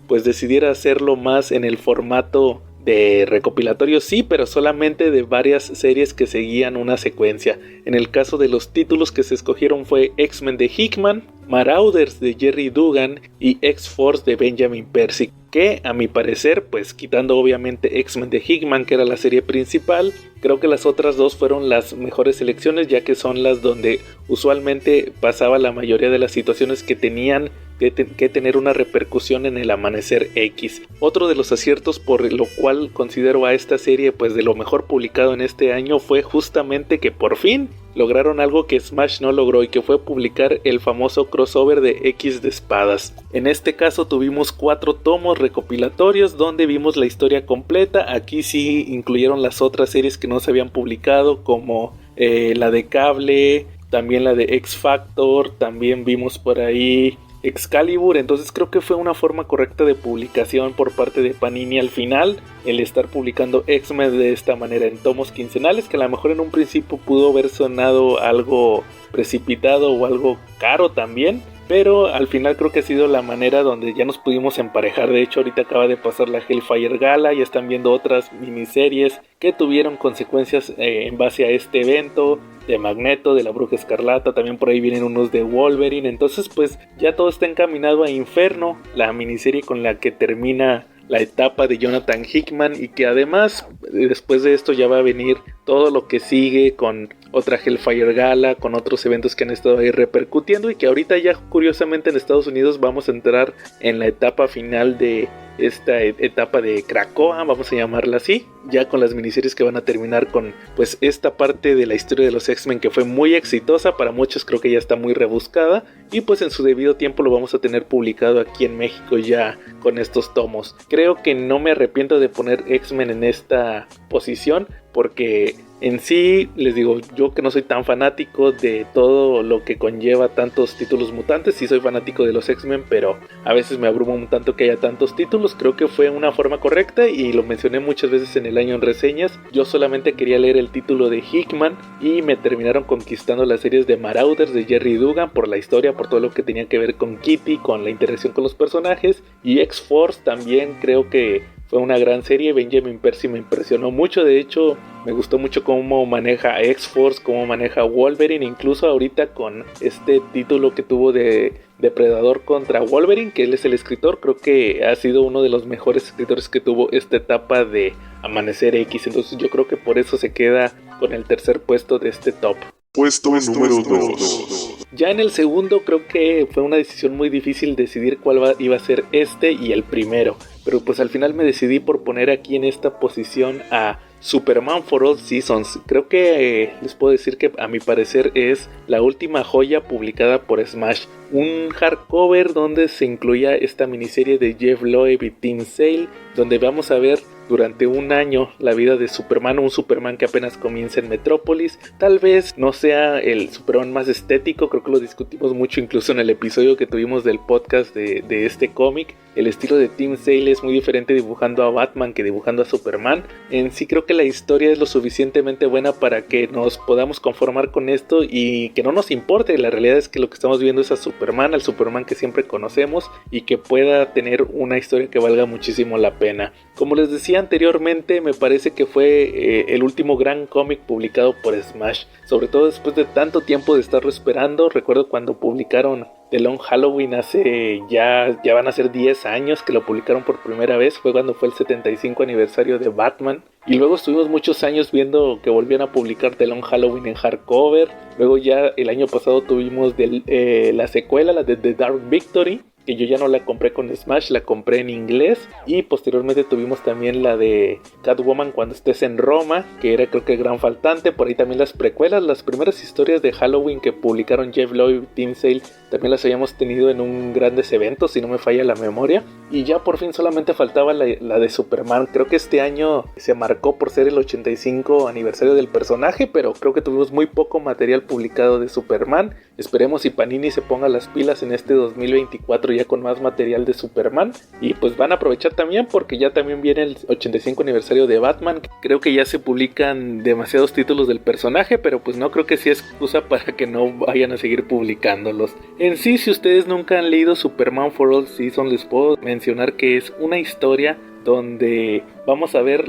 C: pues decidiera hacerlo más en el formato de recopilatorio, sí, pero solamente de varias series que seguían una secuencia. En el caso de los títulos que se escogieron fue X-Men de Hickman, Marauders de Jerry Dugan y X-Force de Benjamin Percy, que a mi parecer, pues quitando obviamente X-Men de Hickman, que era la serie principal, creo que las otras dos fueron las mejores selecciones, ya que son las donde usualmente pasaba la mayoría de las situaciones que tenían que tener una repercusión en El Amanecer X. Otro de los aciertos por lo cual considero a esta serie pues de lo mejor publicado en este año fue justamente que por fin lograron algo que Smash no logró, y que fue publicar el famoso crossover de X de espadas. En este caso tuvimos 4 tomos recopilatorios donde vimos la historia completa. Aquí sí incluyeron las otras series que no se habían publicado, como la de Cable, también la de X Factor, también vimos por ahí Excalibur. Entonces creo que fue una forma correcta de publicación por parte de Panini al final, el estar publicando X-Men de esta manera en tomos quincenales, que a lo mejor en un principio pudo haber sonado algo precipitado o algo caro también, pero al final creo que ha sido la manera donde ya nos pudimos emparejar. De hecho, ahorita acaba de pasar la Hellfire Gala, ya están viendo otras miniseries que tuvieron consecuencias en base a este evento, de Magneto, de la Bruja Escarlata, también por ahí vienen unos de Wolverine. Entonces pues ya todo está encaminado a Inferno, la miniserie con la que termina la etapa de Jonathan Hickman, y que además después de esto ya va a venir todo lo que sigue con otra Hellfire Gala, con otros eventos que han estado ahí repercutiendo, y que ahorita ya curiosamente en Estados Unidos vamos a entrar en la etapa final de esta etapa de Krakoa, vamos a llamarla así, ya con las miniseries que van a terminar con pues esta parte de la historia de los X-Men que fue muy exitosa, para muchos creo que ya está muy rebuscada, y pues en su debido tiempo lo vamos a tener publicado aquí en México ya con estos tomos. Creo que no me arrepiento de poner X-Men en esta posición, porque en sí, les digo, yo que no soy tan fanático de todo lo que conlleva tantos títulos mutantes, sí soy fanático de los X-Men, pero a veces me abruma un tanto que haya tantos títulos. Creo que fue una forma correcta y lo mencioné muchas veces en el año en reseñas. Yo solamente quería leer el título de Hickman y me terminaron conquistando las series de Marauders de Jerry Dugan por la historia, por todo lo que tenía que ver con Kitty, con la interacción con los personajes, y X-Force también creo que fue una gran serie. Benjamin Percy me impresionó mucho, de hecho me gustó mucho cómo maneja a X-Force, cómo maneja a Wolverine, incluso ahorita con este título que tuvo de Depredador contra Wolverine, que él es el escritor, creo que ha sido uno de los mejores escritores que tuvo esta etapa de Amanecer X, entonces yo creo que por eso se queda con el tercer puesto de este top.
E: Puesto número 2.
C: Ya en el segundo creo que fue una decisión muy difícil decidir cuál iba a ser este y el primero, pero pues al final me decidí por poner aquí en esta posición a Superman for All Seasons. Creo que les puedo decir que a mi parecer es la última joya publicada por Smash, un hardcover donde se incluía esta miniserie de Jeff Loeb y Tim Sale, donde vamos a ver durante un año la vida de Superman, un Superman que apenas comienza en Metrópolis. Tal vez no sea el Superman más estético, creo que lo discutimos mucho incluso en el episodio que tuvimos del podcast de este cómic. El estilo de Tim Sale es muy diferente dibujando a Batman que dibujando a Superman. En sí creo que la historia es lo suficientemente buena para que nos podamos conformar con esto y que no nos importe. La realidad es que lo que estamos viendo es a Superman, al Superman que siempre conocemos, y que pueda tener una historia que valga muchísimo la pena. Como les decía anteriormente, me parece que fue el último gran cómic publicado por Smash, sobre todo después de tanto tiempo de estarlo esperando. Recuerdo cuando publicaron The Long Halloween hace ya van a ser 10 años que lo publicaron por primera vez, fue cuando fue el 75 aniversario de Batman, y luego estuvimos muchos años viendo que volvían a publicar The Long Halloween en hardcover. Luego ya el año pasado tuvimos la secuela, la de The Dark Victory, que yo ya no la compré con Smash, la compré en inglés, y posteriormente tuvimos también la de Catwoman cuando estés en Roma, que era creo que el gran faltante. Por ahí también las precuelas, las primeras historias de Halloween que publicaron Jeff Loeb y Tim Sale, también las habíamos tenido en un grandes evento, si no me falla la memoria, y ya por fin solamente faltaba la de Superman. Creo que este año se marcó por ser el 85 aniversario del personaje, pero creo que tuvimos muy poco material publicado de Superman. Esperemos si Panini se ponga las pilas en este 2024 ya con más material de Superman, y pues van a aprovechar también porque ya también viene el 85 aniversario de Batman. Creo que ya se publican demasiados títulos del personaje, pero pues no creo que sea excusa para que no vayan a seguir publicándolos. En sí, si ustedes nunca han leído Superman for All Seasons, les puedo mencionar que es una historia donde vamos a ver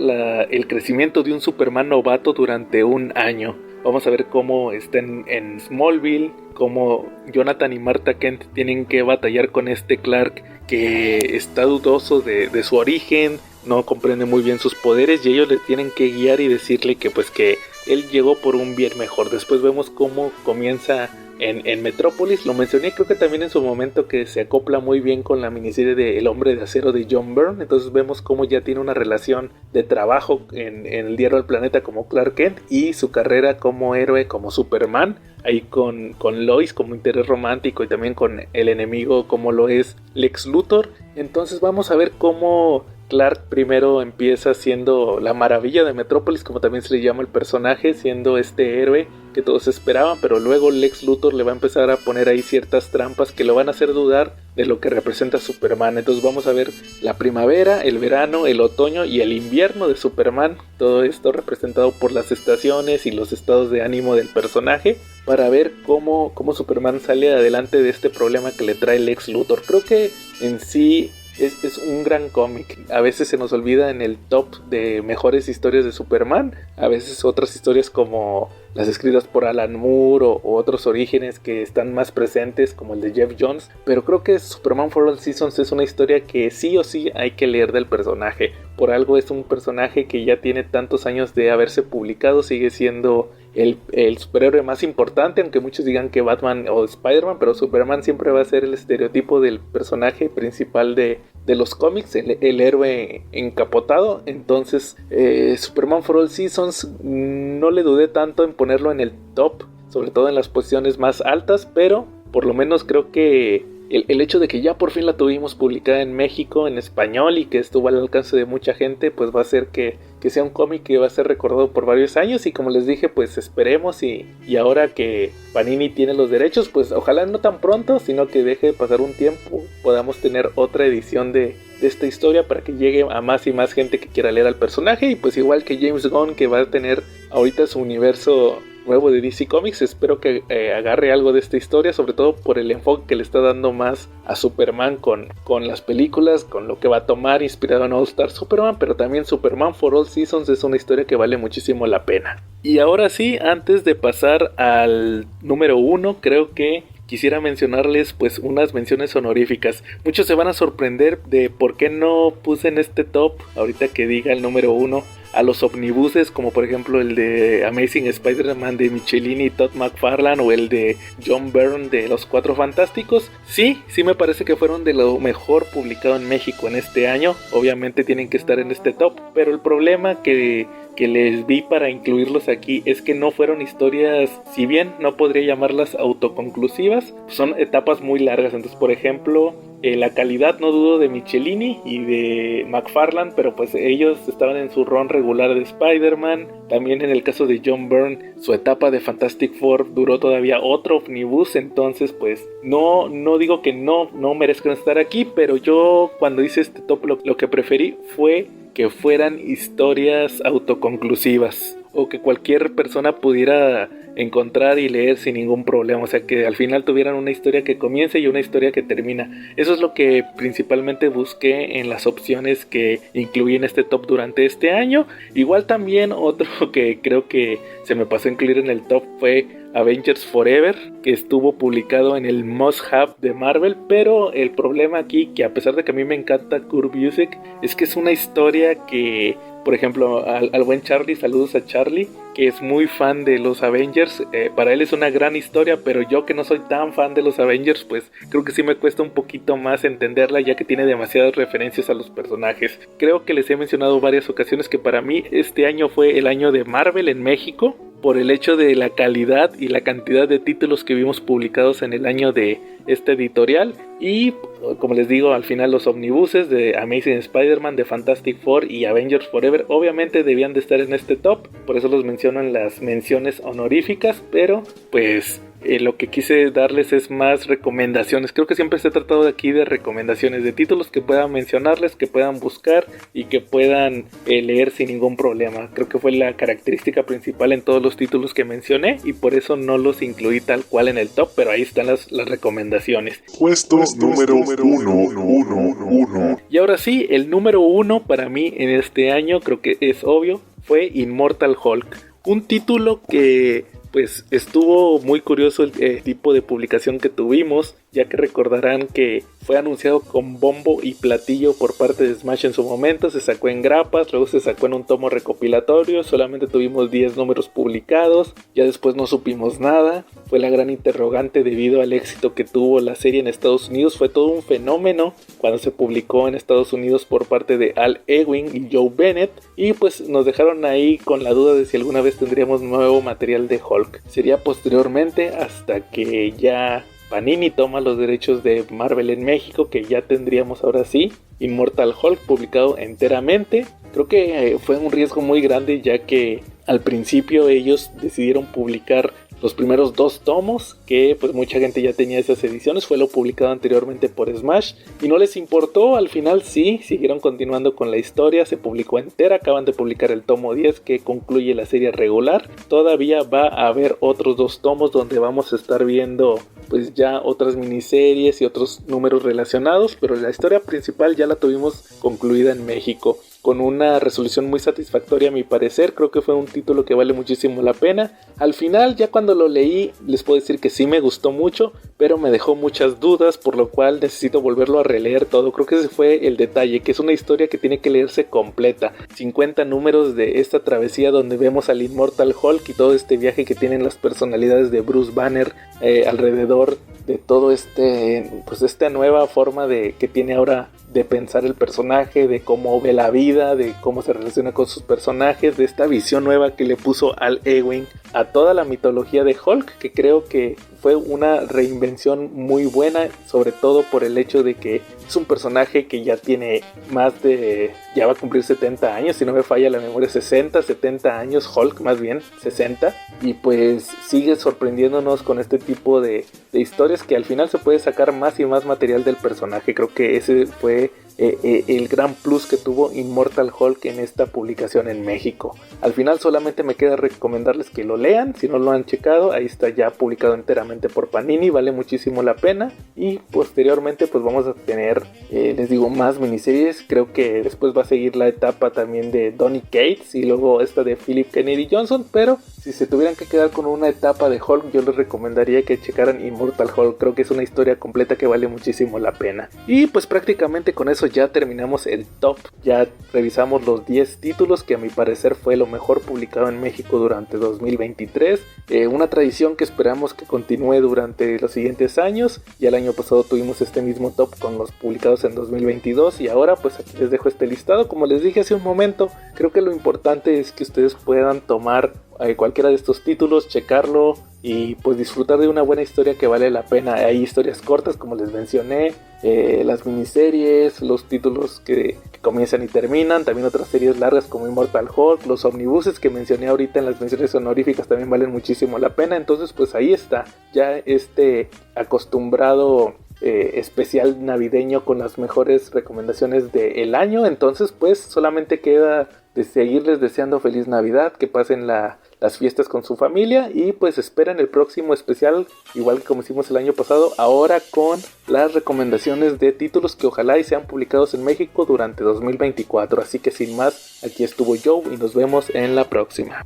C: el crecimiento de un Superman novato durante un año. Vamos a ver cómo están en Smallville, cómo Jonathan y Martha Kent tienen que batallar con este Clark que está dudoso de su origen, no comprende muy bien sus poderes, y ellos le tienen que guiar y decirle que pues que él llegó por un bien mejor. Después vemos cómo comienza en Metrópolis. Lo mencioné creo que también en su momento, que se acopla muy bien con la miniserie de El Hombre de Acero de John Byrne. Entonces vemos cómo ya tiene una relación de trabajo en el diario del planeta como Clark Kent, y su carrera como héroe, como Superman, ahí con Lois como interés romántico, y también con el enemigo como lo es Lex Luthor. Entonces vamos a ver cómo Clark primero empieza siendo la maravilla de Metrópolis, como también se le llama el personaje, siendo este héroe que todos esperaban, pero luego Lex Luthor le va a empezar a poner ahí ciertas trampas que lo van a hacer dudar de lo que representa Superman. Entonces vamos a ver la primavera, el verano, el otoño y el invierno de Superman, todo esto representado por las estaciones y los estados de ánimo del personaje, para ver cómo Superman sale adelante de este problema que le trae Lex Luthor. Creo que en sí es un gran cómic. A veces se nos olvida en el top de mejores historias de Superman. A veces otras historias como las escritas por Alan Moore o otros orígenes que están más presentes, como el de Jeff Jones. Pero creo que Superman for All Seasons es una historia que sí o sí hay que leer del personaje. Por algo es un personaje que ya tiene tantos años de haberse publicado. Sigue siendo el superhéroe más importante, aunque muchos digan que Batman o Spider-Man, pero Superman siempre va a ser el estereotipo del personaje principal de los cómics, el héroe encapotado. Entonces Superman for All Seasons no le dudé tanto en ponerlo en el top, sobre todo en las posiciones más altas, pero por lo menos creo que el hecho de que ya por fin la tuvimos publicada en México en español y que estuvo al alcance de mucha gente, pues va a hacer que sea un cómic que va a ser recordado por varios años. Y como les dije, pues esperemos y ahora que Panini tiene los derechos, pues ojalá no tan pronto, sino que deje de pasar un tiempo, podamos tener otra edición de esta historia para que llegue a más y más gente que quiera leer al personaje. Y pues igual que James Gunn, que va a tener ahorita su universo nuevo de DC Comics, espero que agarre algo de esta historia, sobre todo por el enfoque que le está dando más a Superman con las películas, con lo que va a tomar inspirado en All Star Superman, pero también Superman for All Seasons es una historia que vale muchísimo la pena. Y ahora sí, antes de pasar al número 1, creo que quisiera mencionarles pues unas menciones honoríficas. Muchos se van a sorprender de por qué no puse en este top, ahorita que diga el número 1, a los omnibuses, como por ejemplo el de Amazing Spider-Man de Michelini y Todd McFarlane, o el de John Byrne de Los Cuatro Fantásticos. Sí me parece que fueron de lo mejor publicado en México en este año. Obviamente tienen que estar en este top, pero el problema que les vi para incluirlos aquí es que no fueron historias, si bien no podría llamarlas autoconclusivas, son etapas muy largas. Entonces, por ejemplo, la calidad no dudo de Michelini y de McFarlane, pero pues ellos estaban en su run regular de Spider-Man. También en el caso de John Byrne, su etapa de Fantastic Four duró todavía otro omnibus. Entonces pues no digo que no merezcan estar aquí, pero yo cuando hice este top lo que preferí fue que fueran historias autoconclusivas, o que cualquier persona pudiera encontrar y leer sin ningún problema. O sea, que al final tuvieran una historia que comience y una historia que termina. Eso es lo que principalmente busqué en las opciones que incluí en este top durante este año. Igual también otro que creo que se me pasó a incluir en el top fue Avengers Forever, que estuvo publicado en el Must Have de Marvel, pero el problema aquí, que a pesar de que a mí me encanta Kurt Busiek, es que es una historia que, por ejemplo, al buen Charlie, saludos a Charlie, que es muy fan de los Avengers, para él es una gran historia, pero yo que no soy tan fan de los Avengers, pues creo que sí me cuesta un poquito más entenderla, ya que tiene demasiadas referencias a los personajes. Creo que les he mencionado varias ocasiones que para mí este año fue el año de Marvel en México, por el hecho de la calidad y la cantidad de títulos que vimos publicados en el año de este editorial. Y como les digo, al final los omnibuses de Amazing Spider-Man, de Fantastic Four y Avengers Forever obviamente debían de estar en este top, por eso los menciono en las menciones honoríficas, pero pues lo que quise darles es más recomendaciones. Creo que siempre se ha tratado de aquí de recomendaciones de títulos que puedan mencionarles, que puedan buscar y que puedan leer sin ningún problema. Creo que fue la característica principal en todos los títulos que mencioné y por eso no los incluí tal cual en el top, pero ahí están las recomendaciones.
E: Puesto número 1.
C: Y ahora sí, el número 1 para mí en este año, creo que es obvio, fue Immortal Hulk. Un título que pues estuvo muy curioso el tipo de publicación que tuvimos, ya que recordarán que fue anunciado con bombo y platillo por parte de Smash en su momento. Se sacó en grapas, luego se sacó en un tomo recopilatorio, solamente tuvimos 10 números publicados, ya después no supimos nada. Fue la gran interrogante debido al éxito que tuvo la serie en Estados Unidos. Fue todo un fenómeno cuando se publicó en Estados Unidos por parte de Al Ewing y Joe Bennett, y pues nos dejaron ahí con la duda de si alguna vez tendríamos nuevo material de Hulk. Sería posteriormente, hasta que ya Panini toma los derechos de Marvel en México, que ya tendríamos ahora sí Immortal Hulk publicado enteramente. Creo que fue un riesgo muy grande, ya que al principio ellos decidieron publicar los primeros 2 tomos, que pues mucha gente ya tenía esas ediciones, fue lo publicado anteriormente por Smash y no les importó. Al final sí, siguieron continuando con la historia, se publicó entera, acaban de publicar el tomo 10 que concluye la serie regular. Todavía va a haber otros 2 tomos donde vamos a estar viendo pues ya otras miniseries y otros números relacionados, pero la historia principal ya la tuvimos concluida en México, con una resolución muy satisfactoria a mi parecer. Creo que fue un título que vale muchísimo la pena. Al final, ya cuando lo leí, les puedo decir que sí me gustó mucho, pero me dejó muchas dudas, por lo cual necesito volverlo a releer todo. Creo que ese fue el detalle, que es una historia que tiene que leerse completa. 50 números de esta travesía donde vemos al Immortal Hulk y todo este viaje que tienen las personalidades de Bruce Banner alrededor de todo pues esta nueva forma que tiene ahora de pensar el personaje, de cómo ve la vida, de cómo se relaciona con sus personajes, de esta visión nueva que le puso Al Ewing a toda la mitología de Hulk, que creo que fue una reinvención muy buena, sobre todo por el hecho de que es un personaje que ya tiene ya va a cumplir 70 años, si no me falla la memoria, 70 años, Hulk más bien, 60, y pues sigue sorprendiéndonos con este tipo de historias que al final se puede sacar más y más material del personaje. Creo que ese fue el gran plus que tuvo Immortal Hulk en esta publicación en México. Al final solamente me queda recomendarles que lo lean, si no lo han checado, ahí está ya publicado enteramente por Panini, vale muchísimo la pena. Y posteriormente pues vamos a tener, les digo, más miniseries. Creo que después va a seguir la etapa también de Donny Cates y luego esta de Philip Kennedy Johnson, pero si se tuvieran que quedar con una etapa de Hulk, yo les recomendaría que checaran Immortal Hulk. Creo que es una historia completa que vale muchísimo la pena. Y pues prácticamente con eso ya terminamos el top. Ya revisamos los 10 títulos que a mi parecer fue lo mejor publicado en México durante 2023. Una tradición que esperamos que continúe durante los siguientes años. Ya el año pasado tuvimos este mismo top con los publicados en 2022 y ahora pues aquí les dejo este listado. Como les dije hace un momento, creo que lo importante es que ustedes puedan tomar cualquiera de estos títulos, checarlo y pues disfrutar de una buena historia que vale la pena. Hay historias cortas como les mencioné, las miniseries, los títulos que comienzan y terminan, también otras series largas como Immortal Hulk, los omnibuses que mencioné ahorita en las menciones honoríficas también valen muchísimo la pena. Entonces pues ahí está ya este acostumbrado especial navideño con las mejores recomendaciones del año. Entonces pues solamente queda de seguirles deseando feliz Navidad, que pasen las fiestas con su familia y pues esperen el próximo especial, igual que como hicimos el año pasado, ahora con las recomendaciones de títulos que ojalá y sean publicados en México durante 2024. Así que sin más, aquí estuvo Joe y nos vemos en la próxima.